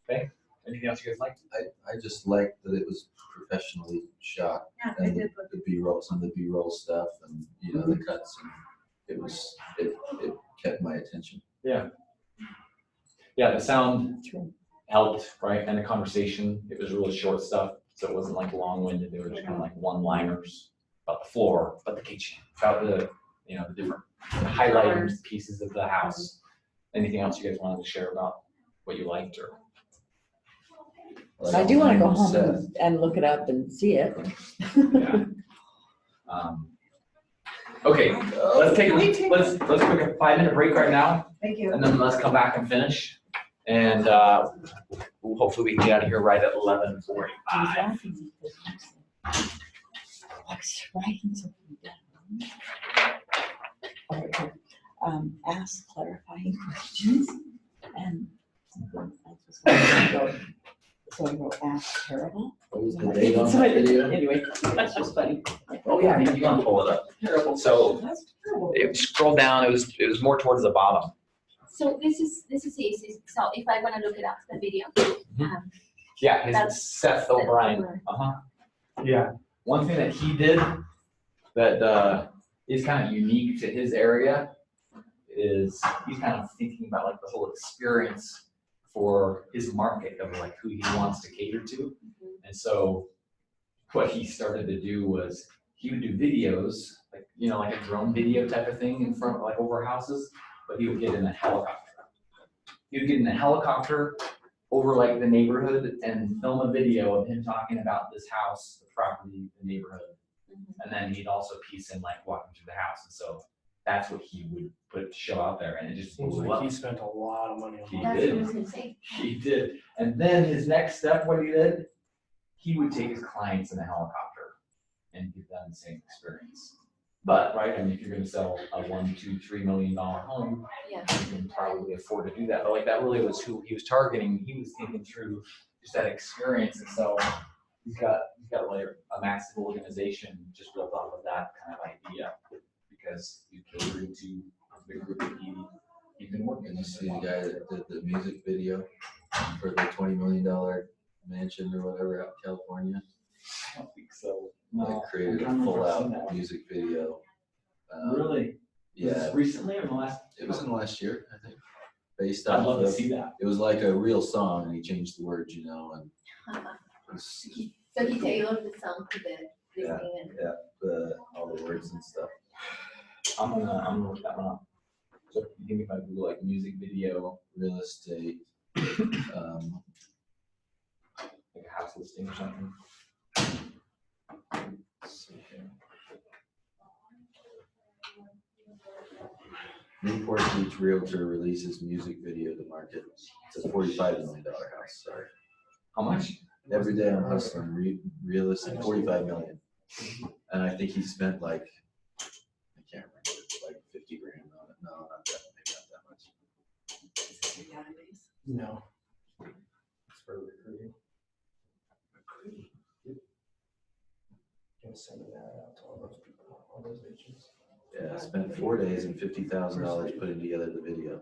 Okay. Anything else you guys like? I just liked that it was professionally shot. Yeah, I And did the B-roll, some of the B-roll stuff and, you know, the cuts and it kept my attention. Yeah, the sound helped, right? And the conversation, it was really short stuff, so it wasn't like long-winded. They were just kind of like one-liners about the floor, about the kitchen, about the, you know, the different highlighting pieces of the house. Anything else you guys wanted to share about what you liked or? I do want to go Like home Seth, and look it up and see it. Yeah. Okay, let's take take a 5-minute break right now, Thank you. and then let's come back and finish. And hopefully we can get out of here right at 11:45. Ask clarifying questions and. So I wrote ask terrible. what was the date on that video? Anyway, that's just funny. Oh yeah, you can pull it up. Terrible. So That's terrible. scroll down, it was more towards the bottom. So this is easy. So if I wanna look it up, the video. Yeah, his That's- Seth O'Brien. Uh-huh. Yeah, one thing that he did that is kind of unique to his area is he's kind of thinking about like the whole experience for his market of like who he wants to cater to. And so what he started to do was he would do videos, like, you know, like a drone video type of thing in front, like over houses, but he would get in a helicopter. He would get in a helicopter over like the neighborhood and film a video of him talking about this house, the property, the neighborhood. And then he'd also piece in like walking through the house. And so that's what he would show out there, and it just Seems blew like up. he spent a lot of money on He that. That's did. what I was gonna say. He did. And then his next step, what he did, he would take his clients in a helicopter and give them the same experience. But, right, I mean, if you're gonna sell a $1, $2, $3 million home, Yeah. you can probably afford to do that. But like that really was who he was targeting. He was thinking through just that experience. And so he's got like a massive organization just built off of that kind of idea, because you cater to the group that he can work Did in. you see the guy that did the music video for the $20 million mansion or whatever out in California? I don't think so. Like created a full out music video. Really? Was this Yeah, recently or in the last? it was in the last year, I think. Based I'd off love to of, see that. it was like a real song and he changed the words, you know, and it was So he tailored the song to the Yeah. listening and. all the words and stuff. I'm gonna look that one up. So you think if I Google like music video, Real estate, like a house listing or something? let's see here. Newport Beach Realtor releases music video to market. It's a $45 million house, sorry. How much? Every day I'm hustling, real estate, 45 million. And I think he spent like, I can't remember, like 50 grand on it. No, not that, maybe not that much. No. It's for recruiting. Gonna send that out to all those people, all those agents. Yeah, I spent 4 days and $50,000 putting together the video,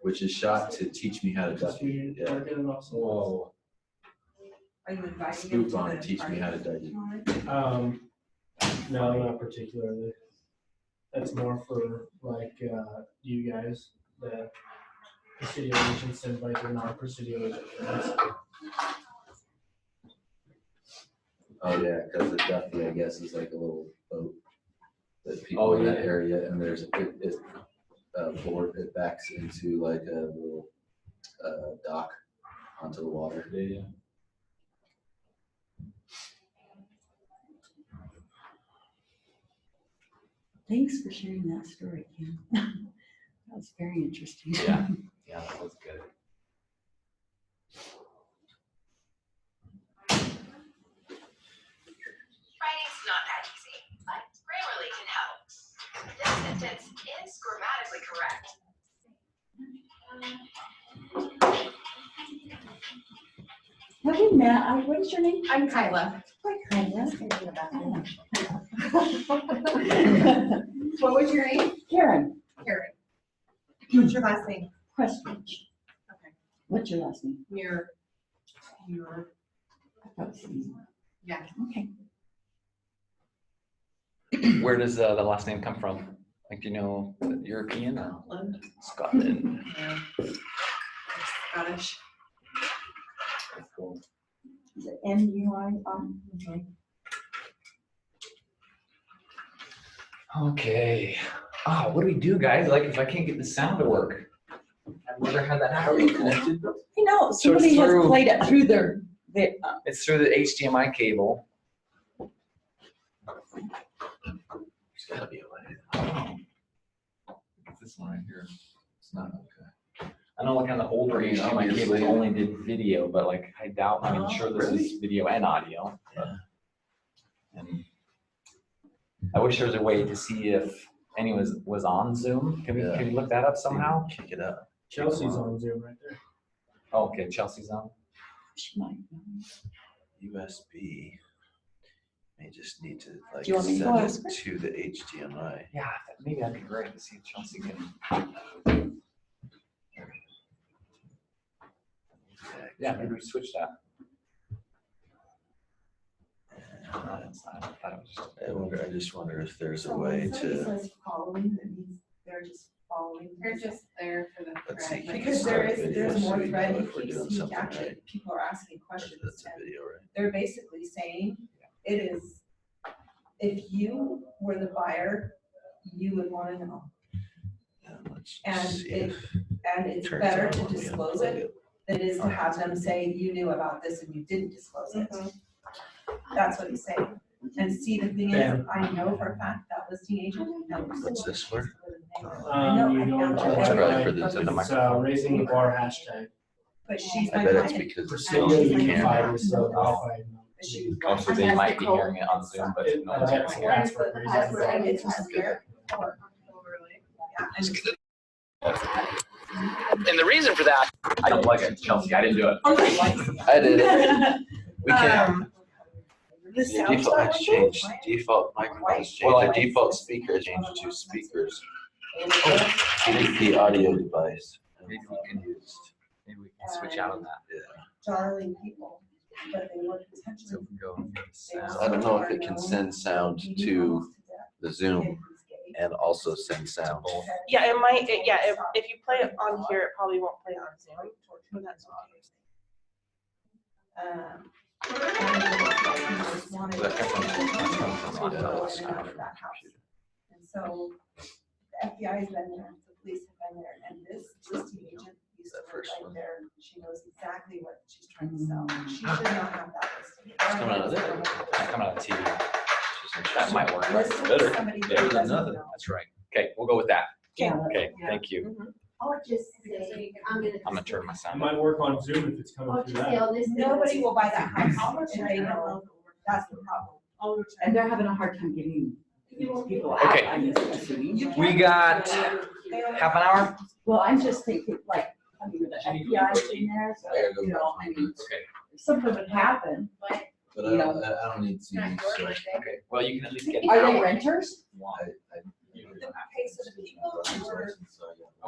which is shot to teach me how to duck. Yeah, Whoa. Are you inviting him scoop to on the it, teach me how to party? duck. No, not particularly. That's more for like, you guys, the Presidio agents invite their non-Presidio agent friends. Oh, yeah, because the Duffy, I guess, is like a little boat that Oh, people in that yeah. area, and there's, board, it backs into like a little, dock onto the water. Yeah. Thanks for sharing that story, Kim. That was very interesting. Yeah. Yeah, that was good. Have we met? What is your name? I'm Kyla. Hi, Kyla. What was your name? Karen, Karen. What's your last name? Prestridge. Okay. What's your last name? Muir. I thought it was easy. Yeah. Okay. Where does the last name come from? Like, do you know, European or Scotland? Scottish. That's cool. Is it N-U-I? Okay. What do we do, guys? Like, if I can't get the sound to work? I've never had that happen before. You know, So it's somebody has through- played it through their It's through the HDMI cable. There's gotta be a way. This one right here. It's not okay. I know like on the older I mean, HDMI cables obviously- only did video, but like I doubt, I mean, sure this is video and audio. but- And I wish there was a way to see if any was on Zoom. Can we look that up somehow? Kick it up. Chelsea's on Zoom right there. Oh, okay, Chelsea's on. She might know. USB. May just need to like Do you want me to send go it ask her? to the HDMI. Yeah, maybe that'd be great to see if Chelsea can. Yeah, maybe we switch that. I thought it was just- I just wonder if there's a So way when somebody to, says following, that means they're just following. They're just there for the Let's see, thread. can you Because there start is, video there's so more we know thread, if we're you doing keep something actually, right? people are asking questions, That's a and video, right? they're basically saying, it is, if you were the buyer, you would wanna know. Yeah, let's And see it- if And it's turns better on to when we disclose unplug it than it is to have them say, you knew about this and you didn't disclose it. That's what he's saying. And see, the thing is, I know for a fact that listing agent. knows. What's this for? I know, You I go found to it. the It's probably website, for the Zoom. it's, raising the bar hashtag. But she's I my bet it's client. because it's Presidio on the camera. Unified is so qualified. But she was Also, they might be hearing it on Zoom, but no one's That's hearing it. password reason. And it's just there. Yeah, and And the reason for that, I don't like it, Chelsea. I didn't do it. I did it. We can, The the sound default has started changed, going. default microphone has changed, Well, I- the default speaker has changed to speakers. Delete the audio device. Maybe we can switch out of that. Darling people, but they were So potentially. if we go into I sound. don't know if it can send sound to the Zoom and also send sound. Yeah, it might, if you play it on here, it probably won't play on Zoom, but that's okay. And so the FBI has been there, the police have been there, and this listing agent used to That work first right one. there. She knows exactly what she's trying to sell. She should not have that listing. coming out of there. Coming out of the TV. That might work. Listen to Better. somebody who Better than doesn't nothing. know. That's right. Okay, we'll go with that. Yeah. Okay, thank you. I'll just say, I'm gonna. I'm gonna turn my It sound. might work on Zoom if it's I'll coming just through say that. on this. Nobody will buy that house if they know that's the problem. And they're having a hard time getting these people out, Okay. I'm assuming. We got half an hour? Well, I'm just thinking, like, I mean, the FBI is in there, so, you know, I mean, Okay. if something would happen. But I don't need to, so Okay, well, you can at least get. Are they renters? Okay, so the people who were,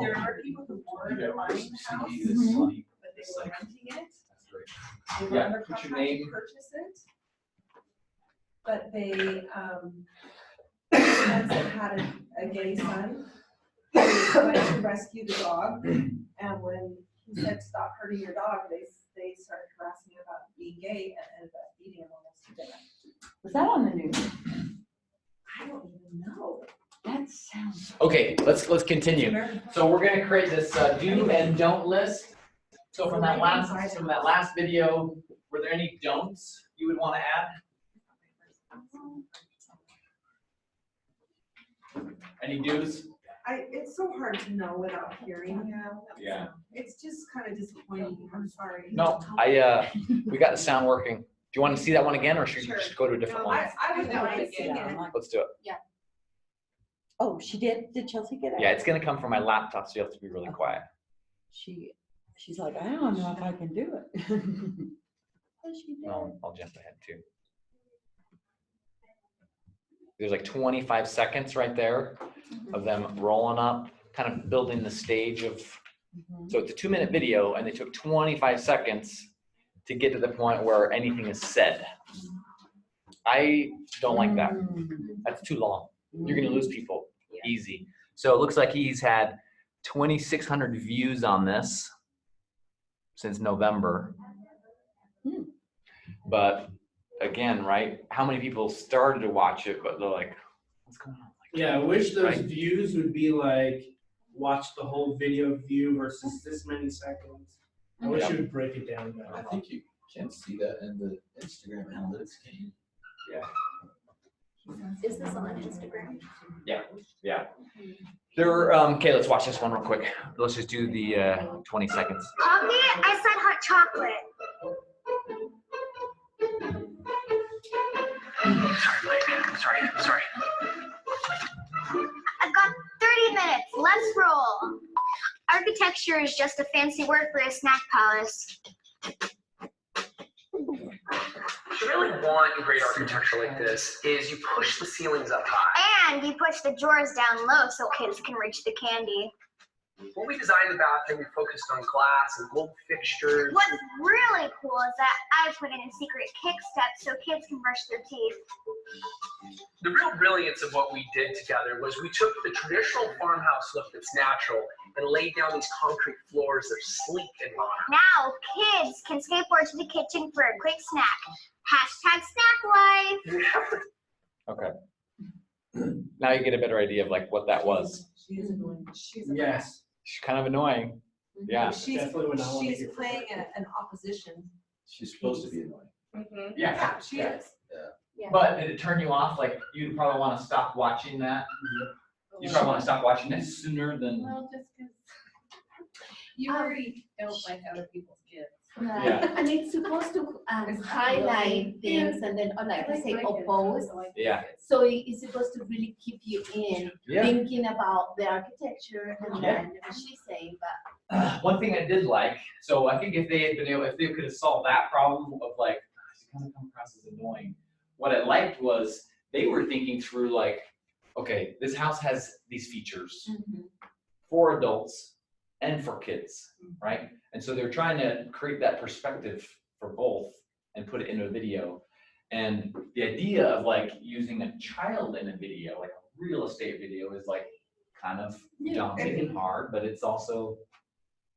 there are people who were buying the house, Mhm. but they were renting it. They were Mm-hmm. Yeah, under put your contract name. to purchase it. But they, the ones that had a gay son, they went to rescue the dog, and when he said, stop hurting your dog, they started harassing him about being gay and ended up beating him almost to death. Was that on the news? I don't even know. That sounds. Okay, let's continue. So we're gonna create this do and don't list. So from that last video, were there any don'ts you would wanna add? Any do's? It's so hard to know without hearing. Yeah. It's just kind of disappointing, I'm sorry. No, we got the sound working. Do you wanna see that one again, or should we just go to a different one? I would mind seeing it. Let's do it. Oh, she did? Did Chelsea get it? Yeah, it's gonna come from my laptop, so you have to be really quiet. She's like, I don't know if I can do it. No, I'll jump ahead too. There's like 25 seconds right there of them rolling up, kind of building the stage of, so it's a 2-minute video and they took 25 seconds to get to the point where anything is said. I don't like that. That's too long. You're gonna lose people easy. So it looks like he's had 2,600 views on this since November. But again, right, how many people started to watch it, but they're like, what's going on? Like, Yeah, I wish those Right. views would be like, watch the whole video view versus this many seconds. I wish you would break it down I better. think you can see that in the Instagram analytics game. Is this on Instagram? Yeah. They're, okay, let's watch this one real quick. Let's just do the 20 seconds. Coffee? I said hot chocolate. Sorry. I've got 30 minutes. Let's roll. Architecture is just a fancy word for a snack palace. What you really want in great architecture like this is you push the ceilings up high. And you push the drawers down low so kids can reach the candy. When we designed the bathroom, we focused on glass and gold fixtures. What's really cool is that I put in a secret kick step so kids can brush their teeth. The real brilliance of what we did together was we took the traditional farmhouse look that's natural and laid down these concrete floors that are sleek and modern. Now kids can skateboard to the kitchen for a quick snack. Hashtag snack life. Okay. Now you get a better idea of like what that was. She's annoying. She's a Yes, She's kind of annoying. Yeah. She's, definitely what I want to she's hear. playing an opposition. She's supposed to be annoying. Mhm. Yeah. She is. But did it turn you off? Like you'd probably want to stop watching that. You probably want to stop watching that sooner than. Well, just because you already don't like other people's kids. Yeah. And it's supposed to highlight things and then, or like I say, oppose. Yeah. So it's supposed to really keep you in Yeah. thinking about the architecture and Yeah. then what she's saying, but One thing I did like, so I think if they had been able, if they could have solved that problem of like, it's kind of come across as annoying. What I liked was they were thinking through like, okay, this house has these features for adults and for kids, right? And so they're trying to create that perspective for both and put it into a video. And the idea of like using a child in a video, like a real estate video, is like kind of daunting and hard, but it's also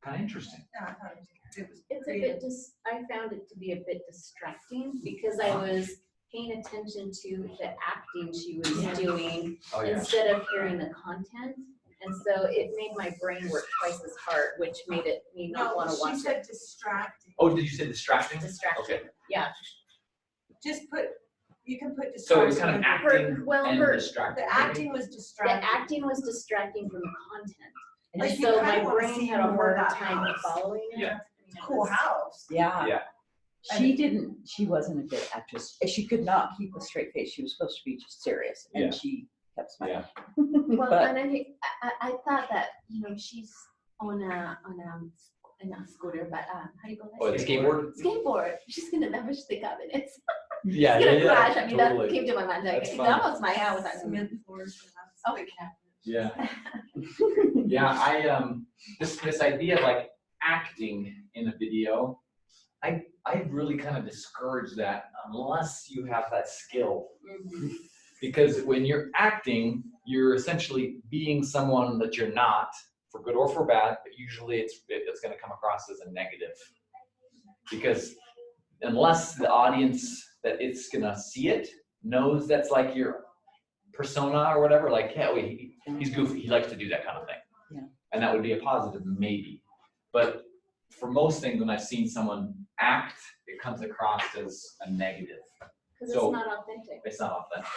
kind of interesting. Yeah, I thought it was it's a creative. bit I found it to be a bit distracting because I was paying attention to the acting she was doing Oh instead of hearing the content. And so it made my brain work twice as hard, which made me not No, want to she watch said it. distracting. Oh, did you say distracting? Distracting. Okay. Yeah. Just put, you can put So it distracting. was kind of under- acting well, and her- distracting. The acting was The distracting. acting was distracting from the content. And Like, you so kinda my wanna brain see had a more of harder that time house. following it. Yeah. Cool house. Yeah. Yeah. She wasn't a good actress. She could not keep a straight face. She was supposed to be just serious Yeah. and she kept smiling. Well, But- and I think, I thought that, she's on a scooter, but, how do you call that? Oh, the skateboard? Skateboard. She's gonna damage the cabinets. Yeah, She's gonna crash. I mean, that totally. came to my mind. Like, That's if funny. that was my house, I would. Cement floors. Oh, yeah. Yeah. Yeah, I this idea of like acting in a video, I really kind of discourage that unless you have that skill. Because when you're acting, you're essentially being someone that you're not, for good or for bad, but usually it's gonna come across as a negative. Because unless the audience that it's gonna see it knows that's like your persona or whatever, like, yeah, wait, he's goofy, he likes to do that kind of thing. Yeah. And that would be a positive, maybe. But for most things, when I've seen someone act, it comes across as a negative. Because So- it's not authentic. It's not authentic,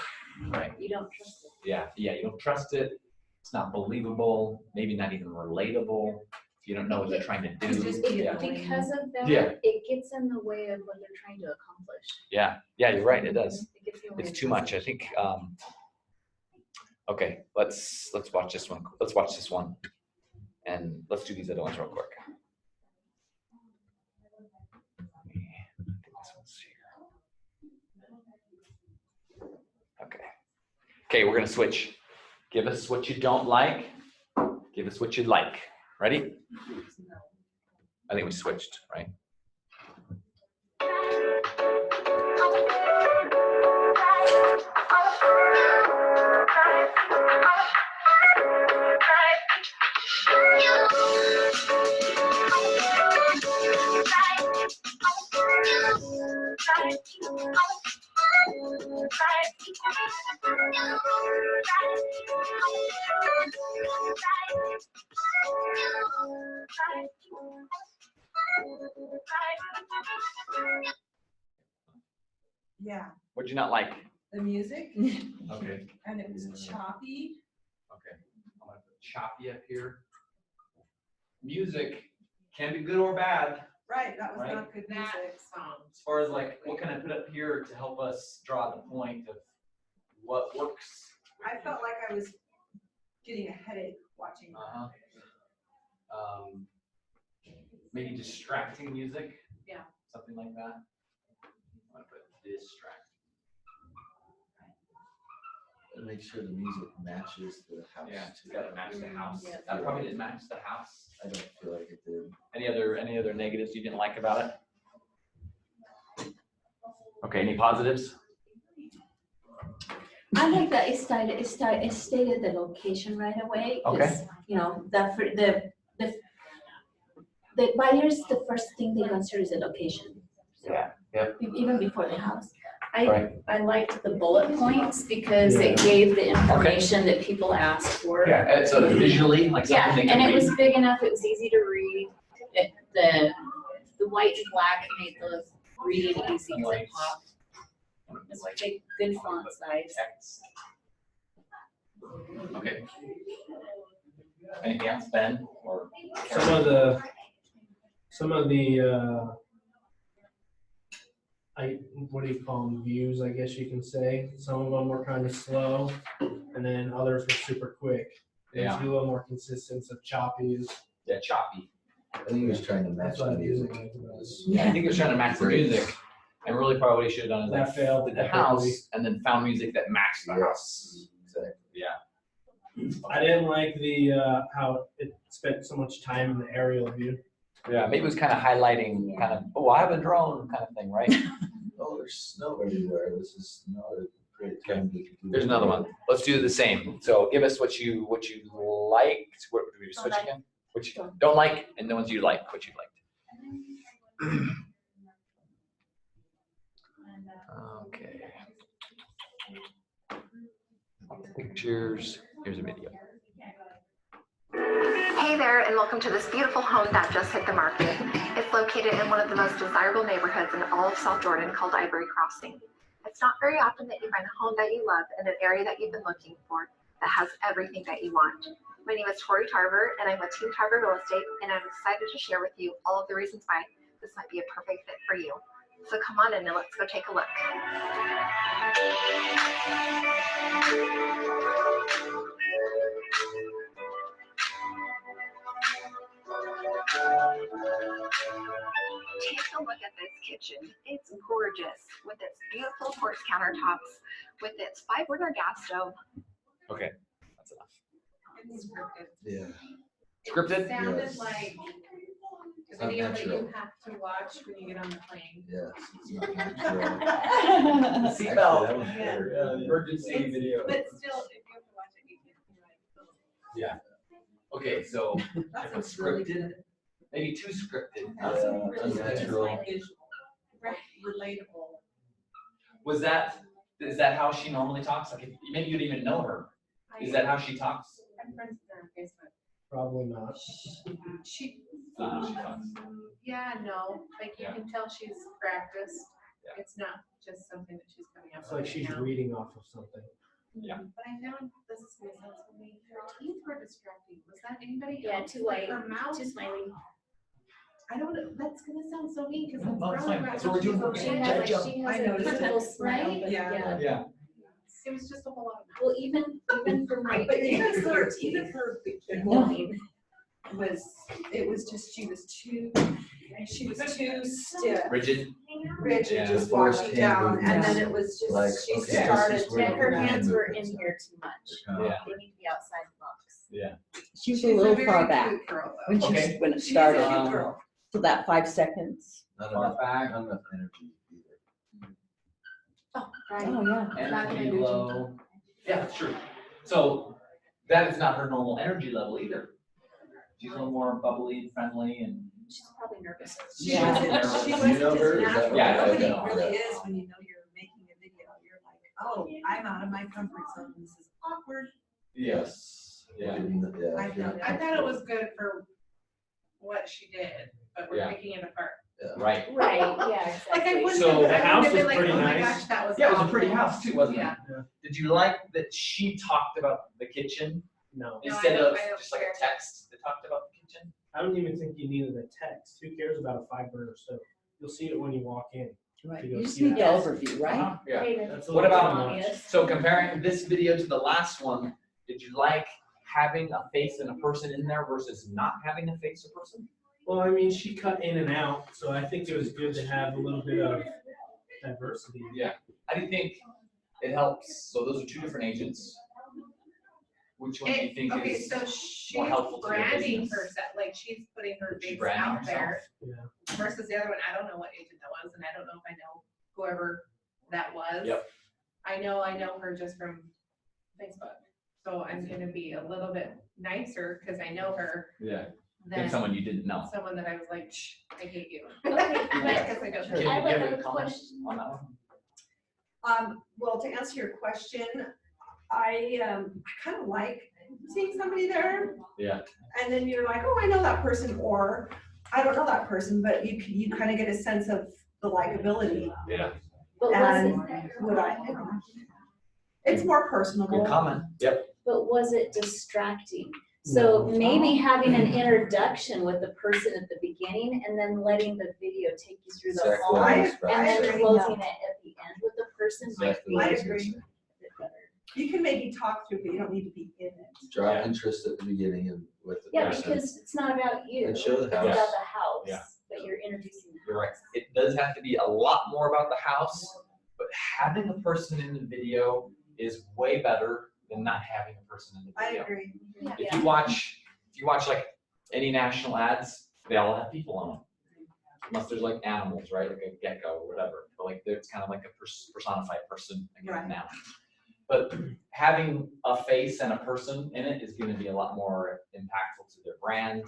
right? You don't trust it. Yeah, you don't trust it. It's not believable, maybe not even relatable. You don't know what they're trying to do. It's just Yeah, Because of that, Yeah. it gets in the way of what they're trying to accomplish. yeah, you're right, it does. It gets in the way It's of too much, I think. Okay, let's watch this one. Let's watch this one. And let's do these other ones real quick. I think this one's Okay, we're gonna switch. Give us what you don't like. Give us what you like. Ready? I think we switched, right? Yeah, What'd you not like? the music, Okay. and it was choppy. Okay, I'm gonna put choppy up here. Music can be good or bad. Right, that was Right. not good That music. song. As far as like, what can I put up here to help us draw the point of what works? I felt like I was getting a headache watching that. Uh-huh. Maybe distracting music. Yeah. Something like that. I'm gonna put distract. And make sure the music matches the house. Yeah, it's too. gotta match the house. Yeah. That probably didn't match the house. I don't feel like it did. Any other negatives you didn't like about it? Okay, any positives? I like that it stated the location right away. 'Cause, you know, the buyers, the first thing they consider is the location. Yeah, yep. Even before the house. I liked the bullet points because it gave the information that people asked for. Yeah, and so visually, like Yeah, something they and can it read. was big enough, it was easy to read. The white and black made the reading easy because it popped. It was big, good font size. Text. Okay. Anything else, Ben, or? Some of the what do you call them, views, I guess you can say. Some of them were kind of slow, and then others were super quick. It was a little more consistent, so choppy is. Yeah, choppy. I think he was trying to match That's what the I'm music. using. Yeah, I think it was trying to match the music, and really probably what he should have done is That like failed did the epically. house, and then found music that matched the house. Yes, exactly. Yeah. I didn't like the how it spent so much time in the aerial view. Yeah, maybe it was kind of highlighting, kind of, oh, I have a drone kind of thing, right? Oh, there's snow everywhere. This is not a great time to do. There's another one. Let's do the same. So give us what you liked. What do we switch again? What you don't like, and the ones you like, what you liked. Okay. Pictures. Here's a video. Hey there, and welcome to this beautiful home that just hit the market. It's located in one of the most desirable neighborhoods in all of South Jordan called Ivory Crossing. It's not very often that you find a home that you love in an area that you've been looking for that has everything that you want. My name is Tori Tarver, and I'm with Team Tarver Real Estate, and I'm excited to share with you all of the reasons why this might be a perfect fit for you. So come on in and let's go take a look. Take a look at this kitchen. It's gorgeous with its beautiful quartz countertops, with its 5-burner gas stove. Okay, that's enough. It's scripted. Yeah. Scripted? It sounded Yes. like It's the not video that you natural. have to watch when you get on the plane. Yes, it's not natural. Actually, Seatbelt. that one's better. Yeah, the emergency It's- video. But still, if you have to watch it, you can be like, Yeah. Okay, so That if it's sounds really scripted, good. maybe too scripted. Unnatural. right, relatable. Was that, is that how she normally talks? Like, maybe you didn't even know her. Is that how she talks? I'm friends with her on Facebook. Probably not. She, She talks. yeah, no, like you Yeah. can tell she's practiced. Yeah. It's not just something that she's coming up It's with like she's now. reading off of something. Yeah. But I found, this is gonna sound so mean, her teeth were distracting. Was that anybody Yeah, else? too Like white, her mouth? too smiley. I don't know, that's gonna sound so mean, cause No, it's no, it's fine. probably That's what we're doing. She has like, she I has a noticed pretty it. little smile, but Yeah. yeah. Yeah. It was just a whole lot of. Well, even from right. But even her beginning was, it was just, she was too stiff. Rigid? Rich Yeah. and just Forced walking hand down, and then movements. it was just, Like, she okay, this started is where And the her hand hands were in movements are. here too much. They're kind of- Yeah. They need to be outside the box. Yeah. She was She's a little very far back cute girl, though. when Okay. when it She's a started. cute girl. So that 5 seconds. Not Far enough, back. not enough energy either. Oh, right. Oh, yeah. Not gonna Energy do low. Yeah, true. So that is not her normal energy level either. She's a little more bubbly and friendly and. She's probably nervous. She Yeah. wasn't, she You wasn't know just her? Is that natural. right? Yeah, Nobody I know her. really is when you know you're making a video. You're like, oh, I'm out of my comfort zone. This is awkward. Yes. Yeah. I've done it. I thought it was good for what she did, but we're Yeah. picking it apart. Right. Right, yeah, Like I exactly. wouldn't So have, the I house wouldn't have been was like, pretty oh my nice. gosh, that was Yeah, it was a awful. pretty house too, wasn't it? Yeah. Did you like that she talked about the kitchen No, No, instead I don't- of I don't just like a care. text that talked about the kitchen? I don't even think you needed a text. Who cares about a 5-burner stove? You'll see it when you walk in. Right. To You go just see need the that. overview, right? Yeah. David, That's a What little about- too much. obvious. So comparing this video to the last one, did you like having a face and a person in there versus not having a face or person? Well, I mean, she cut in and out, so I think it was good to have a little bit of diversity. Yeah. How do you think it helps? So those are 2 different agents. Which one do you think Okay, is so she's more helpful to your branding business? herself, like she's putting her Is she face branding out there herself? versus the other one, I don't know what agent that was, and I don't know if I know whoever that was. Yep. I know her just from Facebook, so I'm gonna be a little bit nicer, cause I know her, Yeah. than Than someone you didn't know? someone that I was like, shh, I hate you. Okay, Yeah, 'cause I don't know. Kim, I did you have have a a comment question. on that one? Well, to answer your question, I kind of like seeing somebody there. Yeah. And then you're like, oh, I know that person, or I don't know that person, but you kind of get a sense of the likability. Yeah. But was And it, would it's more personable. Good comment. Yep. but was it distracting? So maybe having an introduction with the person at the beginning and then letting the video take you through the Exactly whole, what I and was about to then say. closing it at the end with the person might Exactly be what I I was gonna agree. say. a bit better. You can maybe talk through, but you don't need to be in it. Draw Yeah. interest at the beginning and with the Yeah, person. because it's not about you, And it's show the about the house. house, Yeah. but you're introducing the You're right. house. It does have to be a lot more about the house, but having a person in the video is way better than not having a person in the I video. agree. If you watch like any national ads, they all have people on them. Unless there's like animals, right? Like a gecko or whatever. But like it's kind of like a personified person again Right. now. But having a face and a person in it is going to be a lot more impactful to their brand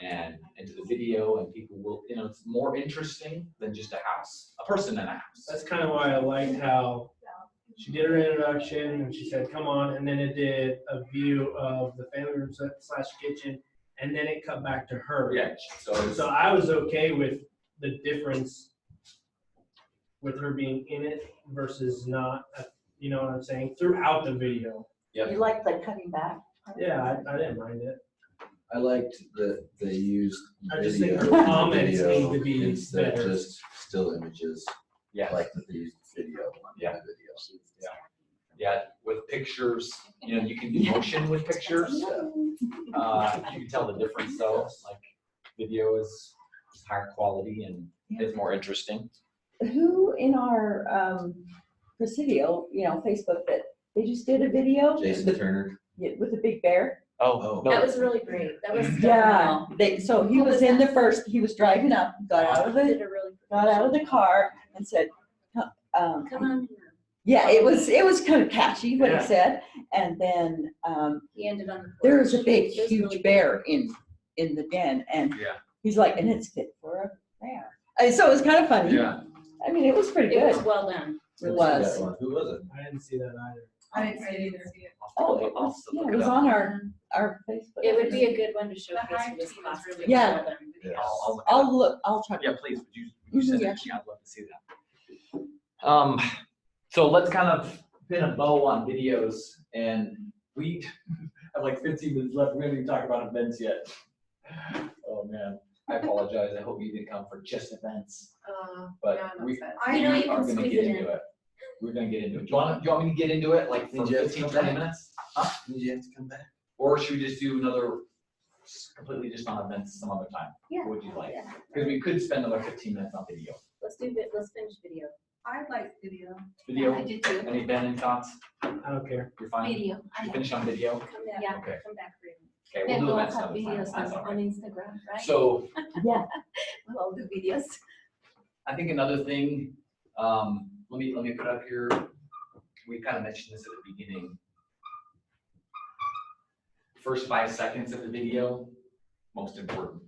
and to the video, and people will, it's more interesting than just a house, a person in a house. That's kind of why I liked how she did her introduction and she said, come on, and then it did a view of the family room / kitchen, and then it cut back to her. Yeah. So I was okay with the difference with her being in it versus not, you know what I'm saying, throughout the video. You like the cutting back? Yeah, I didn't mind it. I liked that they used I just think video, the comments video need to be instead of better. just still images. Yeah. Like that they used video. Yeah. in the video. Yeah, with pictures, you can do motion with pictures. You can tell the difference though, like video is higher quality and is more interesting. Who in our Presidio, Facebook, that they just did a video Jason Turner. with a big bear? Oh. That was really great, that was. Yeah, so he was in the first, he was driving up, got out of Did the, a really. got out of the car and said, Come on, yeah, it was kind of catchy what Yeah. he said. And then, he ended on the. there was a porch. big, It was really huge bear in the den, and Yeah. he's like, and it's fit for a bear. And so it was kind of funny. Yeah. I mean, it was pretty It was good. well done. It Didn't see was. that one. Who was it? I didn't see that either. I didn't see it either. Oh, it was, yeah, it was on our Facebook. It would be a good one to The showcase high for this tea was class. really Yeah. well done. Yeah. I'll look, I'll try. Yeah, please, would you Mhm, send yeah. it to me? I'd love to see that. So let's kind of pin a bow on videos, and we have like 15 minutes left. We haven't even talked about events yet. Oh man, I apologize. I hope you didn't come for just events, but now I'm we upset. I know you are can gonna squeeze get it into in. it. We're gonna get into it. Do you want me to get into it like for Did you have to 15, come 20 back? minutes? Did you have to come back? Or should we just do another completely just on events some other time? Yeah. What would you like? Yeah. Because we could spend another 15 minutes on video. Let's do it, let's Video? I did too. Any Ben and thoughts? I don't care. You're fine? Video. You finish on video? Yeah. Okay. Come back for you. Okay, Yeah, we'll do we'll events have another time. videos That's all on right. Instagram, right? So Yeah, we'll all do videos. I think another thing, let me put up here. We kind of mentioned this at the beginning. First 5 seconds of the video, most important.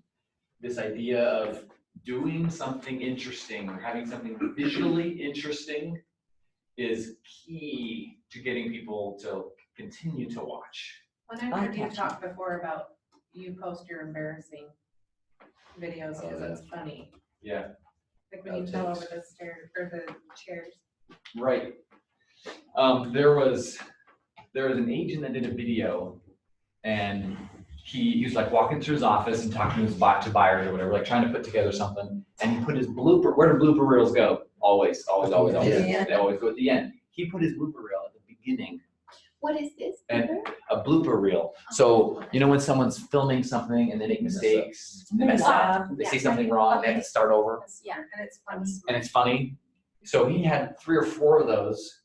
This idea of doing something interesting or having something visually interesting is key to getting people to continue to watch. When I heard you talk before about you post your embarrassing videos because it's funny. Yeah. Like when you fell over the stairs or the chairs. Right. There was an agent that did a video, and he was like walking through his office and talking to his buyers or whatever, like trying to put together something. And he put his blooper. Where do blooper reels go? Always. Yeah. They always go at the end. He put his blooper reel at the beginning. What is this? And a blooper reel. So you know when someone's filming something and they make mistakes, they mess up, they say something wrong, they have to start over. Yeah, and it's funny. And it's funny. So he had 3 or 4 of those,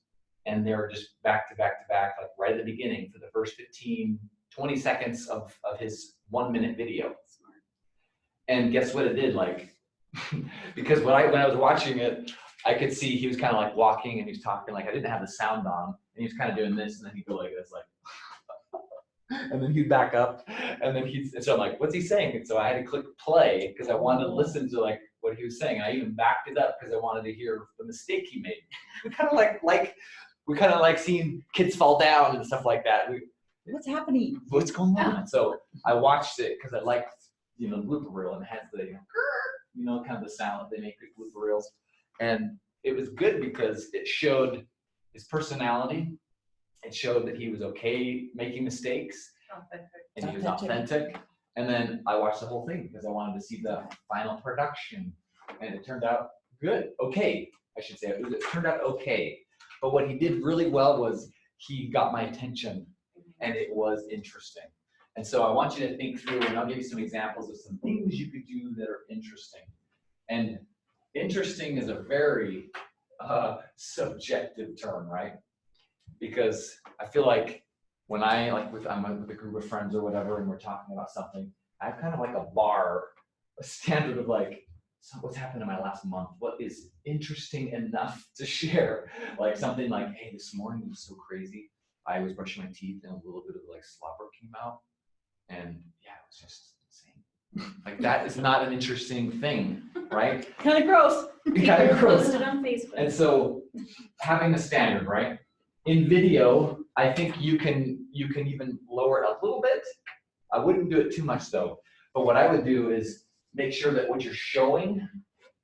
and they were just back to back to back, like right at the beginning for the first 15, 20 seconds of his 1-minute video. And guess what it did? Like, because when I was watching it, I could see he was kind of like walking and he was talking, like I didn't have the sound on, and he was kind of doing this, and then he'd go like this, like, and then he'd back up, and then so I'm like, what's he saying? And so I had to click play because I wanted to listen to like what he was saying. And I even backed it up because I wanted to hear the mistake he made. We kind of like seeing kids fall down and stuff like that. What's happening? What's going on? So I watched it because I liked, the blooper reel, and it has the, kind of the sound that they make with blooper reels. And it was good because it showed his personality. It showed that he was okay making mistakes, and he was authentic. And then I watched the whole thing because I wanted to see the final production, and it turned out good. Okay, I should say. It turned out okay. But what he did really well was he got my attention, and it was interesting. And so I want you to think through, and I'll give you some examples of some things you could do that are interesting. And interesting is a very subjective term, right? Because I feel like when I'm with a group of friends or whatever, and we're talking about something, I have kind of like a standard of like, so what's happened in my last month? What is interesting enough to share? Like something like, hey, this morning was so crazy. I was brushing my teeth and a little bit of like slobber came out. And yeah, it was just insane. Like that is not an interesting thing, right? Kind of gross. Kind of gross. Post it on Facebook. And so having a standard, right? In video, I think you can even lower it a little bit. I wouldn't do it too much though. But what I would do is make sure that what you're showing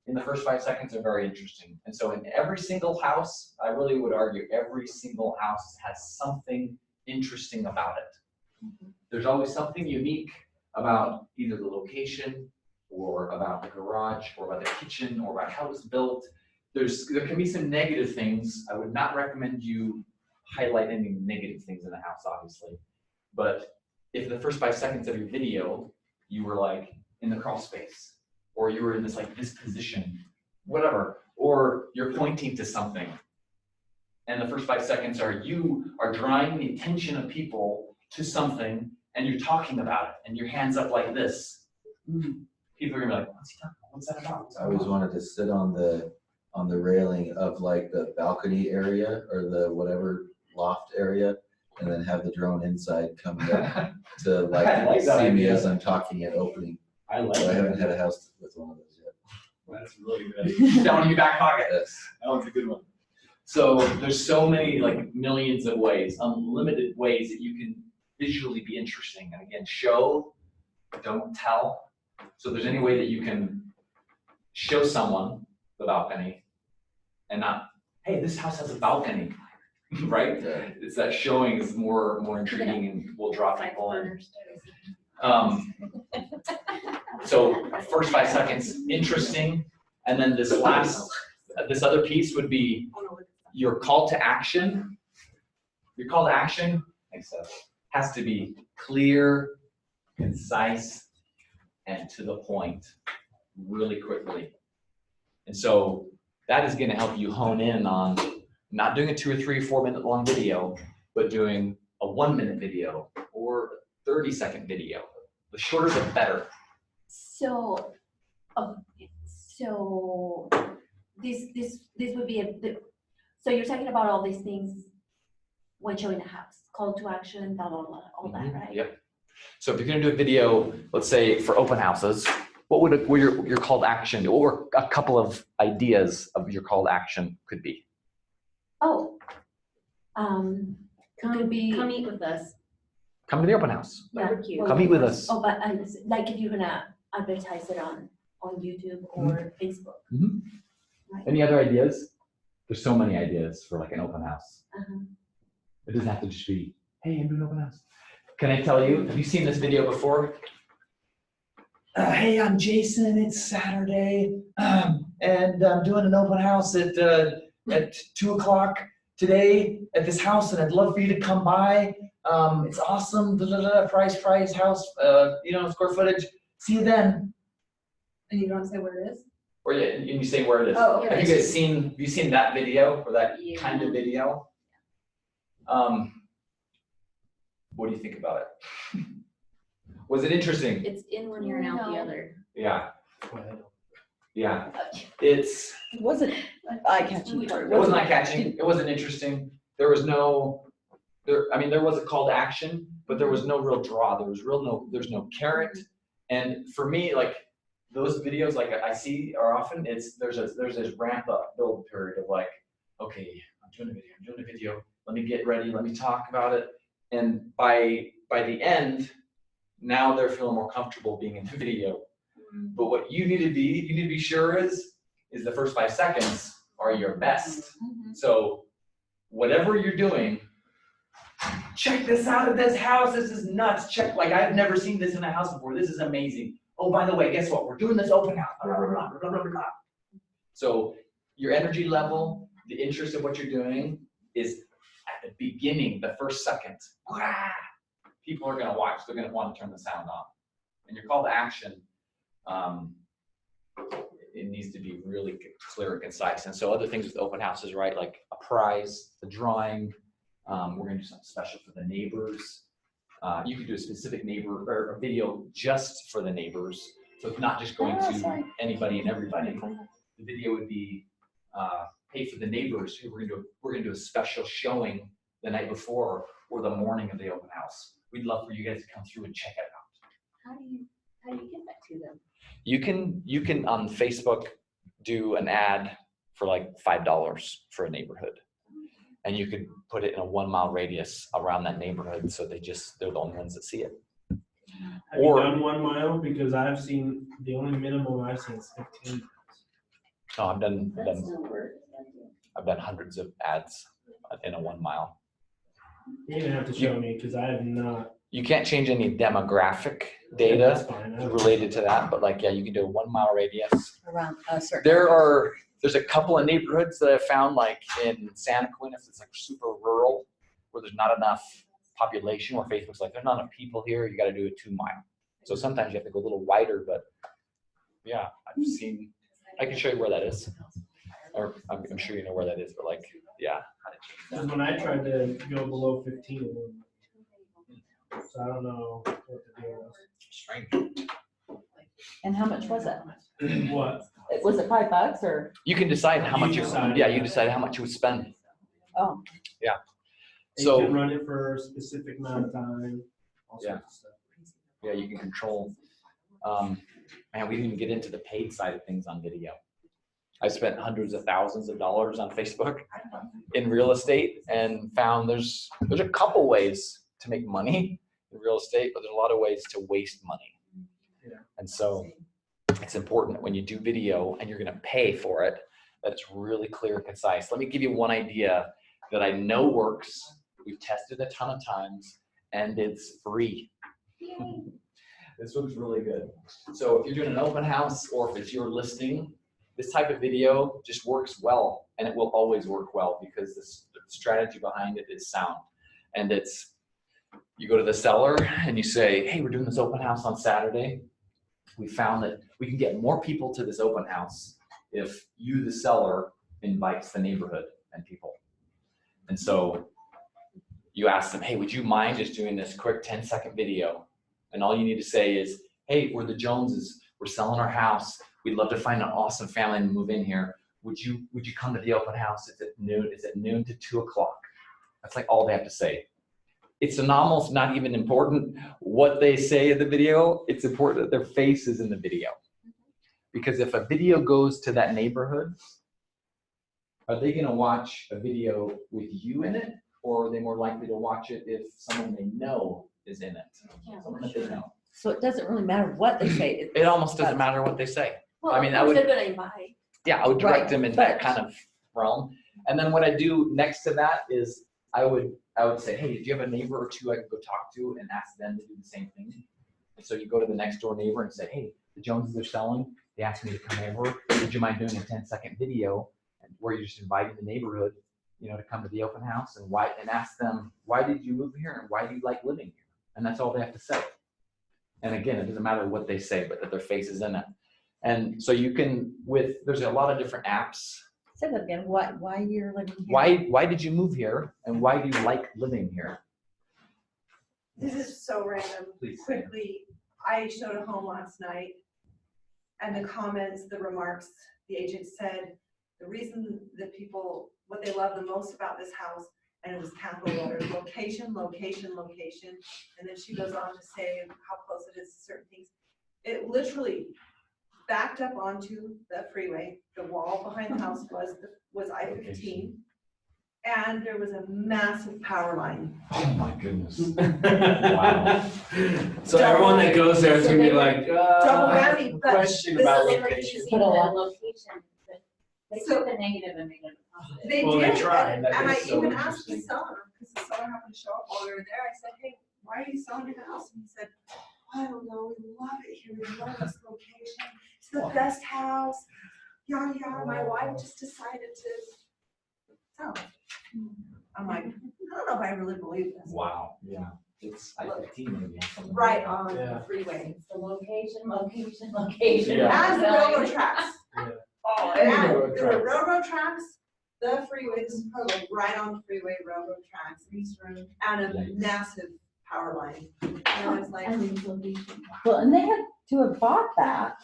in the first 5 seconds are very interesting. And so in every single house, I really would argue every single house has something interesting about it. There's always something unique about either the location or about the garage or about the kitchen or about how it was built. There can be some negative things. I would not recommend you highlight any negative things in the house, obviously. But if the first 5 seconds of your video, you were like in the crawl space, or you were in this position, whatever, or you're pointing to something, and the first 5 seconds you are drawing the attention of people to something, and you're talking about it, and your hands up like this. People are gonna be like, what's he talking about? What's that about? I always wanted to sit on the railing of like the balcony area or the whatever loft area, and then have the drone inside come down to like see me as I'm talking and opening. I haven't had a house with one of those yet. That's really good. Down in your back pocket. Yes. That one's a good one. So there's so many, like millions of ways, unlimited ways that you can visually be interesting. And again, show, don't tell. So if there's any way that you can show someone the balcony and not, hey, this house has a balcony, right? Yeah. It's that showing is more intriguing and will draw people in. So first 5 seconds, interesting. And then this other piece would be your call to action. Your call to action has to be clear, concise, and to the point really quickly. And so that is going to help you hone in on not doing a 2 or 3 or 4 minute long video, but doing a 1 minute video or 30-second video. The shorter the better. So, so this would be so you're talking about all these things when showing a house, call to action, blah, blah, blah, all that, right? Yep. So if you're gonna do a video, let's say for open houses, what would your call to action, or a couple of ideas of your call to action could be? Oh, could be. Come eat with us. Come to the open house. Yeah. Barbecue. Come eat with us. Oh, but like if you're gonna advertise it on YouTube or Facebook. Right. Any other ideas? There's so many ideas for like an open house. Uh-huh. It doesn't have to just be, hey, I'm doing an open house. Can I tell you, have you seen this video before? Hey, I'm Jason, it's Saturday, and I'm doing an open house at 2 o'clock today at this house, and I'd love for you to come by. It's awesome, price, house, square footage. See you then. And you don't say where it is? Or you say where it is. Oh, okay. Have you seen that video, or that kind of video? What do you think about it? Was it interesting? It's in one ear and out the other. Yeah. Yeah. It wasn't eye-catching. It wasn't eye-catching. It wasn't interesting. There was there was a call to action, but there was no real draw. There's no carrot. And for me, like those videos, like I see are often, there's this ramp up build period of like, okay, I'm doing a video. Let me get ready. Let me talk about it. And by the end, now they're feeling more comfortable being in the video. But what you need to be sure is the first 5 seconds are your best. So whatever you're doing, check this out at this house. This is nuts. Like I've never seen this in a house before. This is amazing. Oh, by the way, guess what? We're doing this open house. Blah, blah, blah, blah, blah, blah. So your energy level, the interest of what you're doing is at the beginning, the first second. People are going to watch. They're going to want to turn the sound on. And your call to action, it needs to be really clear and concise. And so other things with open houses, right? Like a prize, the drawing. We're going to do something special for the neighbors. You could do a specific neighbor or a video just for the neighbors. So it's not just going to anybody and everybody. The video would be, hey, for the neighbors, we're going to do a special showing the night before or the morning of the open house. We'd love for you guys to come through and check it out. How do you get that to them? You can on Facebook do an ad for like $5 for a neighborhood. And you could put it in a 1 mile radius around that neighborhood, so they're the only ones that see it. Have you done 1 mile? Because I've seen, the only minimum I've seen is 15. No, I've done hundreds of ads in a 1 mile. You're gonna have to show me, because I have not. You can't change any demographic That's data fine. related to that, but like, yeah, you can do a 1 mile radius. Around a certain. There's a couple of neighborhoods that I've found, like in Santa Quinn, if it's like super rural, where there's not enough population, where Facebook's like, there's not enough people here, you gotta do a 2 mile. So sometimes you have to go a little wider, but yeah, I can show you where that is. Or I'm sure you know where that is, but like, yeah. Because when I tried to go below 15 of them, so I don't know what the deal was. Strange. And how much was it? What? Was it $5 or? You can decide how much you decide how much you would spend. Oh. Yeah. You So can run it for a specific amount of time. All sorts of stuff. yeah, you can control. And we didn't even get into the paid side of things on video. I spent hundreds of thousands of dollars on Facebook in real estate and found there's a couple ways to make money in real estate, but there's a lot of ways to waste money. Yeah. And so it's important that when you do video and you're going to pay for it, that it's really clear and concise. Let me give you one idea that I know works. We've tested a ton of times and it's free. This looks really good. So if you're doing an open house or if it's your listing, this type of video just works well, and it will always work well because the strategy behind it is sound. And it's, you go to the seller and you say, hey, we're doing this open house on Saturday. We found that we can get more people to this open house if you, the seller, invites the neighborhood and people. And so you ask them, hey, would you mind just doing this quick 10-second video? And all you need to say is, hey, we're the Joneses. We're selling our house. We'd love to find an awesome family and move in here. Would you come to the open house? It's at noon to 2 o'clock. That's like all they have to say. It's almost not even important what they say in the video. It's important that their face is in the video. Because if a video goes to that neighborhood, are they gonna watch a video with you in it? Or are they more likely to watch it if someone they know is in it? Someone that they know. So it doesn't really matter what they say. It almost doesn't matter what they say. Well, I mean, of I course would- they're gonna invite. Yeah, I would direct Right, them in that but- kind of realm. And then what I do next to that is I would say, hey, do you have a neighbor or two I could go talk to and ask them to do the same thing? And so you go to the next door neighbor and say, hey, the Joneses are selling. They asked me to come over. Would you mind doing a 10-second video where you're just inviting the neighborhood, to come to the open house and ask them, why did you move here and why do you like living here? And that's all they have to say. And again, it doesn't matter what they say, but that their face is in it. And so you can, there's a lot of different apps. Say that again, why you're living here? Why did you move here and why do you like living here? This is so random. Please. Quickly, I showed a home last night and the comments, the remarks, the agent said, the reason that people, what they love the most about this house, and it was capital letters, location, location, location. And then she goes on to say how close it is to certain things. It literally backed up onto the freeway. The wall behind the house was I-15. And there was a massive power line. Oh my goodness. Wow. So everyone that goes there is gonna be like, Double I have whammy, a but question this about is location. Using the location, but they So- took the negative and made it a positive. They Well, they did, tried. and That I is so even asked the interesting. seller, because the seller happened to show up while we were there, I said, hey, why are you selling your house? And he said, I don't know, we love it here, we love this location, it's the best house, yada, yada, my wife just decided to sell. I'm like, I don't know if I really believe this. Wow. Yeah. It's I-15 maybe. or something. Right on Yeah. the freeway. It's the location, location, location. Yeah. And the railroad tracks. Yeah. Oh, And the and railroad there were tracks. railroad tracks, the freeway, this is probably right on the freeway, railroad tracks, and a Yikes. massive power line. And I was like, And it's location. Well, and they had to have bought that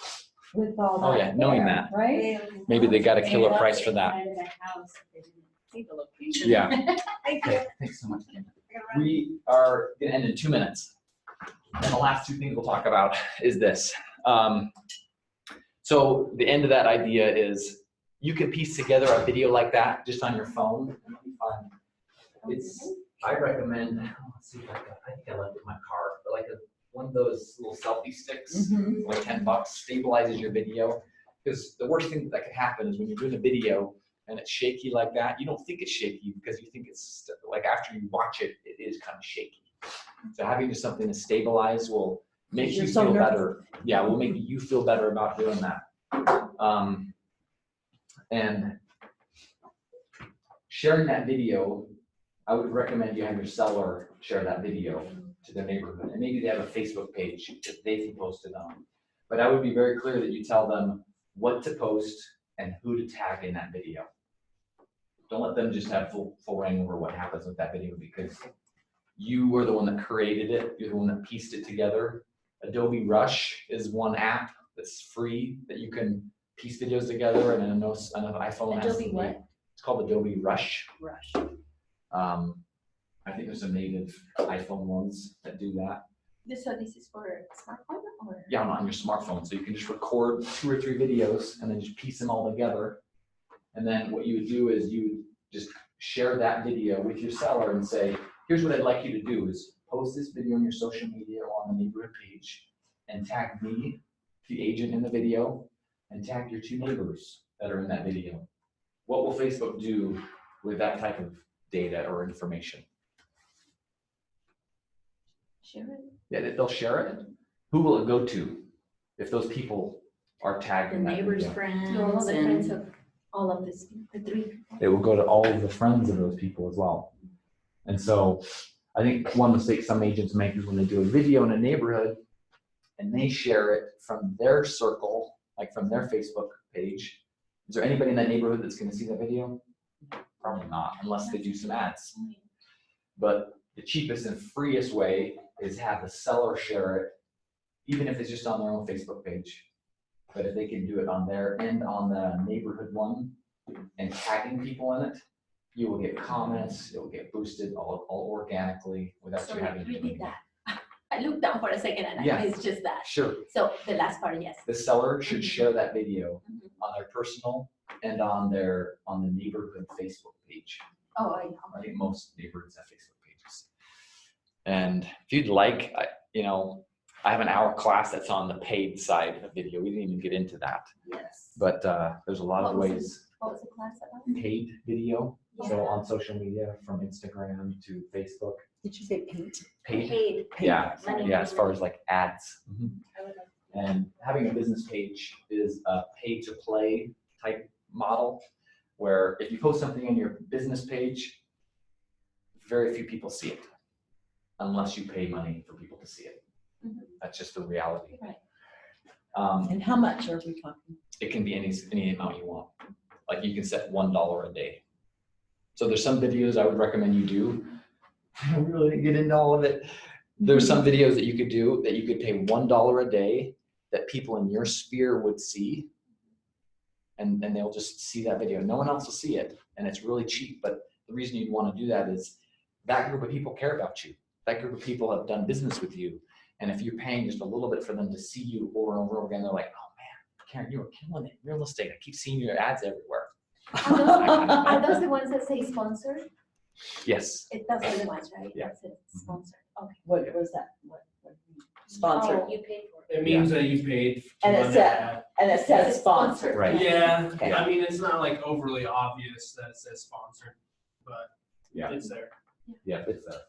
with all that. Oh, yeah, knowing there, that. Right? Maybe they got a They killer love price the for that. inside of the house if they didn't see the location. Yeah. thank you. Okay, thanks so much, Kim. We are gonna end in 2 minutes. And the last two things we'll talk about is this. So the end of that idea is you can piece together a video like that just on your phone. It'll be fun. I recommend, let's see if I think I left it in my car, but like one of those little selfie sticks, Mhm. like $10, stabilizes your video. Because the worst thing that could happen is when you're doing a video and it's shaky like that, you don't think it's shaky because you think it's like after you watch it, it is kind of shaky. So having just something to stabilize will make you You're so feel nervous. better. Yeah, will make you feel better about doing that. And sharing that video, I would recommend you have your seller share that video to their neighborhood. And maybe they have a Facebook page that they can post it on. But I would be very clear that you tell them what to post and who to tag in that video. Don't let them just have full reign over what happens with that video because you were the one that created it. You're the one that pieced it together. Adobe Rush is one app that's free that you can piece videos together, and I know an iPhone has. Adobe what? It's called Adobe Rush. Rush. I think there's some native iPhone ones that do that. So this is for smartphone or? Yeah, on your smartphone. So you can just record 2 or 3 videos and then just piece them all together. And then what you would do is you would just share that video with your seller and say, here's what I'd like you to do is post this video on your social media or on the neighborhood page and tag me, the agent in the video, and tag your 2 neighbors that are in that video. What will Facebook do with that type of data or information? Share it. Yeah, they'll share it. Who will it go to if those people are tagged The in that neighbors' video? friends To all the friends and of all of this, the 3. It will go to all of the friends of those people as well. And so I think one mistake some agents make is when they do a video in a neighborhood and they share it from their circle, like from their Facebook page. Is there anybody in that neighborhood that's going to see that video? Probably not, unless they do some ads. But the cheapest and freest way is have the seller share it, even if it's just on their own Facebook page. But if they can do it on their end, on the neighborhood one, and tagging people in it, you will get comments, it will get boosted all organically without you Sorry, having to do repeat anything. that. I looked down for a second and Yeah. I missed just that. Sure, So the last part, yes. the seller should share that video Mhm. on their personal and on the neighborhood Facebook page. Oh, I know. I think most neighborhoods have Facebook pages. And if you'd like, I have an hour class that's on the paid side of video. We didn't even get into that, Yes. but there's a lot of What was ways. What was the class about? Paid video, so Yeah. on social media, from Instagram to Facebook. Did you say paint? Paid, Paid. yeah, Money. yeah, as far as like ads. I would like- And having a business page is a pay-to-play type model, where if you post something on your business page, very few people see it, unless you pay money for people to see it. Mhm. That's just the reality. Right. And how much are we talking? It can be any amount you want. Like you can set $1 a day. So there's some videos I would recommend you do. I really didn't get into all of it. There's some videos that you could do that you could pay $1 a day that people in your sphere would see. And they'll just see that video. No one else will see it. And it's really cheap. But the reason you'd want to do that is that group of people care about you. That group of people have done business with you. And if you're paying just a little bit for them to see you over and over again, they're like, oh man, Karen, you were killing it in real estate. I keep seeing your ads everywhere. Are those the ones that say sponsored? Yes. Those are the ones, right? Yeah. That's it, sponsored, okay. What was that? What do you mean? Sponsored. Oh, you paid for it. It means that you paid to And run it that said, ad. and it says sponsored. Right. Yeah, Okay. I mean, it's not like overly obvious that it says sponsored, but Yeah. it's there. Yeah, it's there.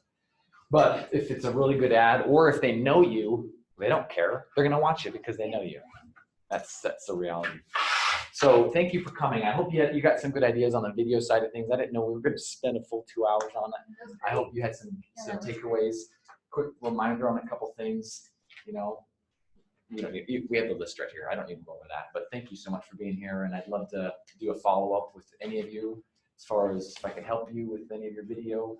But if it's a really good ad, or if they know you, they don't care. They're gonna watch it because they know you. That's the reality. So thank you for coming. I hope you got some good ideas on the video side of things. I didn't know we were gonna spend a full 2 hours on it. I hope you had some takeaways. Quick reminder on a couple things. We have the list right here. I don't need to go over that. But thank you so much for being here, and I'd love to do a follow-up with any of you as far as if I can help you with any of your video.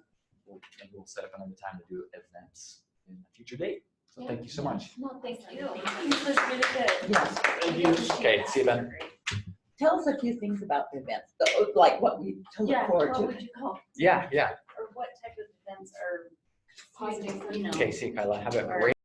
Maybe we'll set up another time to do events in a future date. So thank you so much. No, thank you. This was really good. Yes. Thank you. Okay, see you then. Tell us a few things about the events, like what we to look Yeah, forward what to. would you call? Yeah. Or what type of events are positive, you know? Okay, see you, Kyla. Have a great